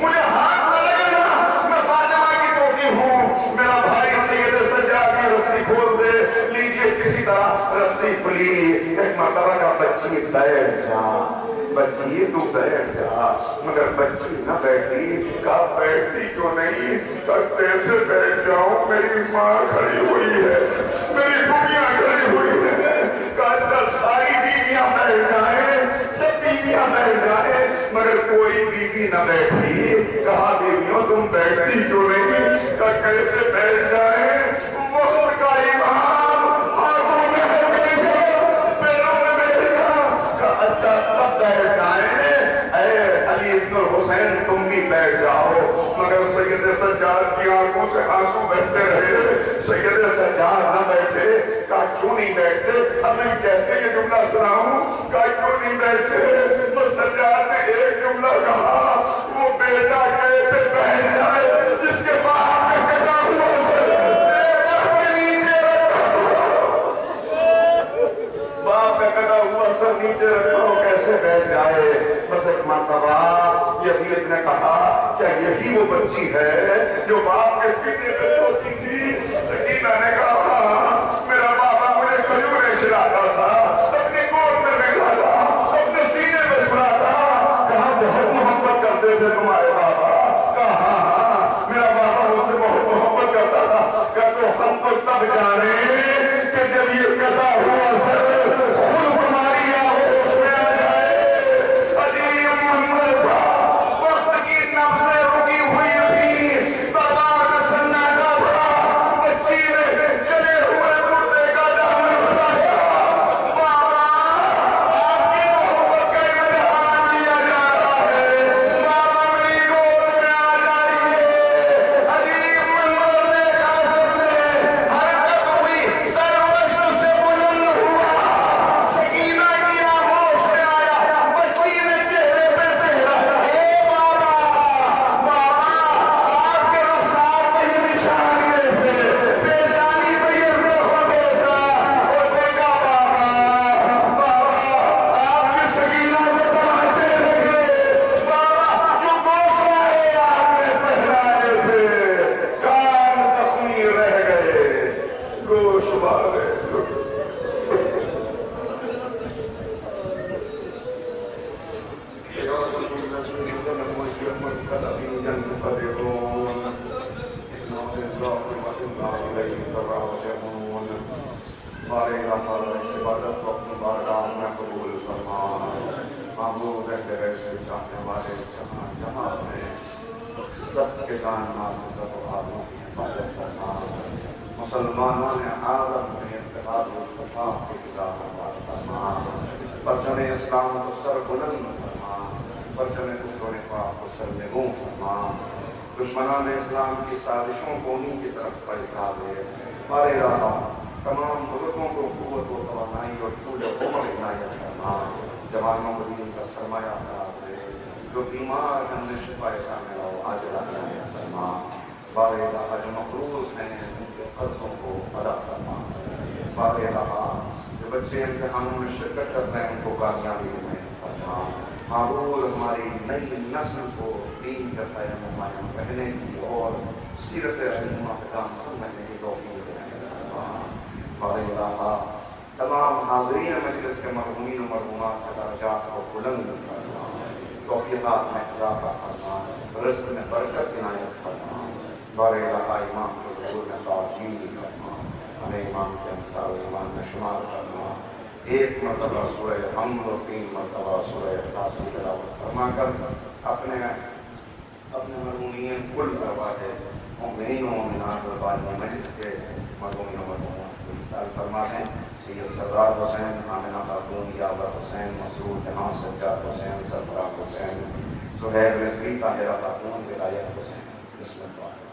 مجھے ہاتھ نہ لگنا، میں فاطمہ کی پوتی ہوں، میرا بھائی سید سجاد کی رسی کھول دے۔ لیجیے کسی طرح رسی کھلی۔ ایک مرتبہ کا بچی بیٹھ جا، بچی تو بیٹھ جا، مگر بچی نہ بیٹھی۔ کہا بیٹھتی کیوں نہیں؟ کہا کیسے بیٹھ جاؤں، میری ماں کھڑی ہوئی ہے، میری بیویاں کھڑی ہوئی ہیں۔ کہا اچھا ساری بیویاں بیٹھ جائیں، سب بیویاں بیٹھ جائیں، مگر کوئی بیوی نہ بیٹھی۔ کہا بیویوں تم بیٹھتی کیوں نہیں؟ کہا کیسے بیٹھ جائیں، وقت کا امام آنکھوں میں ہے پیروں میں بیٹھ گیا۔ کہا اچھا سب بیٹھ جائیں، اے علی ابن حسین تم بھی بیٹھ جاؤ، مگر سید سجاد کی آنکھوں سے آنسو بہتے رہے۔ سید سجاد نہ بیٹھے۔ کہا کیوں نہیں بیٹھتے؟ اب میں کیسے یہ جملہ سناؤں؟ کہا کیوں نہیں بیٹھتے؟ بس سجاد نے ایک جملہ کہا، وہ بیٹا کیسے بیٹھ جائے جس کے باپ کا کٹا ہوا سر باپ کے نیچے رکھا ہوا، باپ کا کٹا ہوا سر نیچے رکھا ہو کیسے بیٹھ جائے؟ بس ایک مرتبہ یزید نے کہا کیا یہی وہ بچی ہے جو باپ کے سینے پہ سوتی تھی؟ سکینہ نے کہا میرا بابا مجھے کھجوریں کھلاتا تھا، اپنی گود میں بٹھاتا، اپنے سینے پہ سلاتا۔ کہا بہت محبت کرتے تھے تمہارے بابا؟ کہا ہاں میرا بابا مجھ سے بہت محبت کرتا تھا۔ کہا تو ہم تو تب جانے کہ جب یہ کٹا ہوا سر خود تمہاری آغوش میں آ جائے۔ عجیب منظر تھا، وقت کی نبضیں رکی ہوئی تھی، دربار میں سناٹا تھا، بچی نے چلے ہوئے مردے کا دامن اٹھایا۔ بابا آپ کی محبت کا امتحان لیا جا رہا ہے، بابا میری گود میں آ جائیے۔ عجیب منظر دیکھا سب نے، حرکت ہوئی، سر مشق سے بلند ہوا، سکینہ کی آغوش میں آیا، بچی نے چہرے پہ چہرہ، اے بابا بابا آپ کے رخسار پہ یہ نشان کیسے، پیشانی پہ یہ زخم کیسا؟ اور دیکھا بابا آپ کی سکینہ کو تماچے لگے، بابا جو گوشت والے آپ نے پہنائے تھے کان زخمی رہ گئے، گوشت والے عبادت کو اپنی بارگاہ میں قبول فرما۔ معبود ہے تیرے سے چاہنے والے جہاں جہاں میں سب کے جان مال سب آدموں کی حفاظت فرما۔ مسلمانوں نے عالم میں اتحاد و اتفاق کی فضا آباد فرما، پرچم اسلام کو سر بلند فرما، پرچم کفر و نفاق کو سرنگوں فرما، دشمنان اسلام کی سازشوں کو انہیں کی طرف پلٹا دے، ہمارے الہ تمام بزرگوں کو قوت و توانائی اور طول عمر عنایت فرما، جوانوں کو دین کا سرمایہ قرار دے، جو بیمار ہیں انہیں شفا کاملہ و عاجلہ عنایت فرما، بار الہ جو مقروض ہیں ان کے قرضوں کو ادا فرما، بار الہ جو بچے امتحانوں میں شرکت کر رہے ہیں ان کو کامیابی عنایت فرما، معبود ہماری نئی نسل کو دین کا پیغام مماثل کہنے کی اور سیرت رہنما کا کام سمجھنے کی توفیق عنایت فرما، بار الہ تمام حاضرین مجلس کے مرحومین و مرحومات کے درجات کو بلند فرما، توفیقات میں اضافہ فرما، رزق میں برکت عنایت فرما، بار الہ امام کے ظہور میں تعجیل فرما، ہمیں امام کے انصار و ایمان میں شمار فرما، ایک مرتبہ سورہ حمد اور 3 مرتبہ سورہ اخلاص کی تلاوت فرما کر اپنے مرحومین کل ارواح مومنین و مومنات اور باقی مجلس کے مرحومین و مرحومات کو مثال فرما دیں۔ سید سردار حسین، آمنہ خاتون، یاور حسین، مسعود جہاں، سجاد حسین، سرفراز حسین، سہیل رضوی، طاہرہ خاتون، ولایت حسین، بسم اللہ۔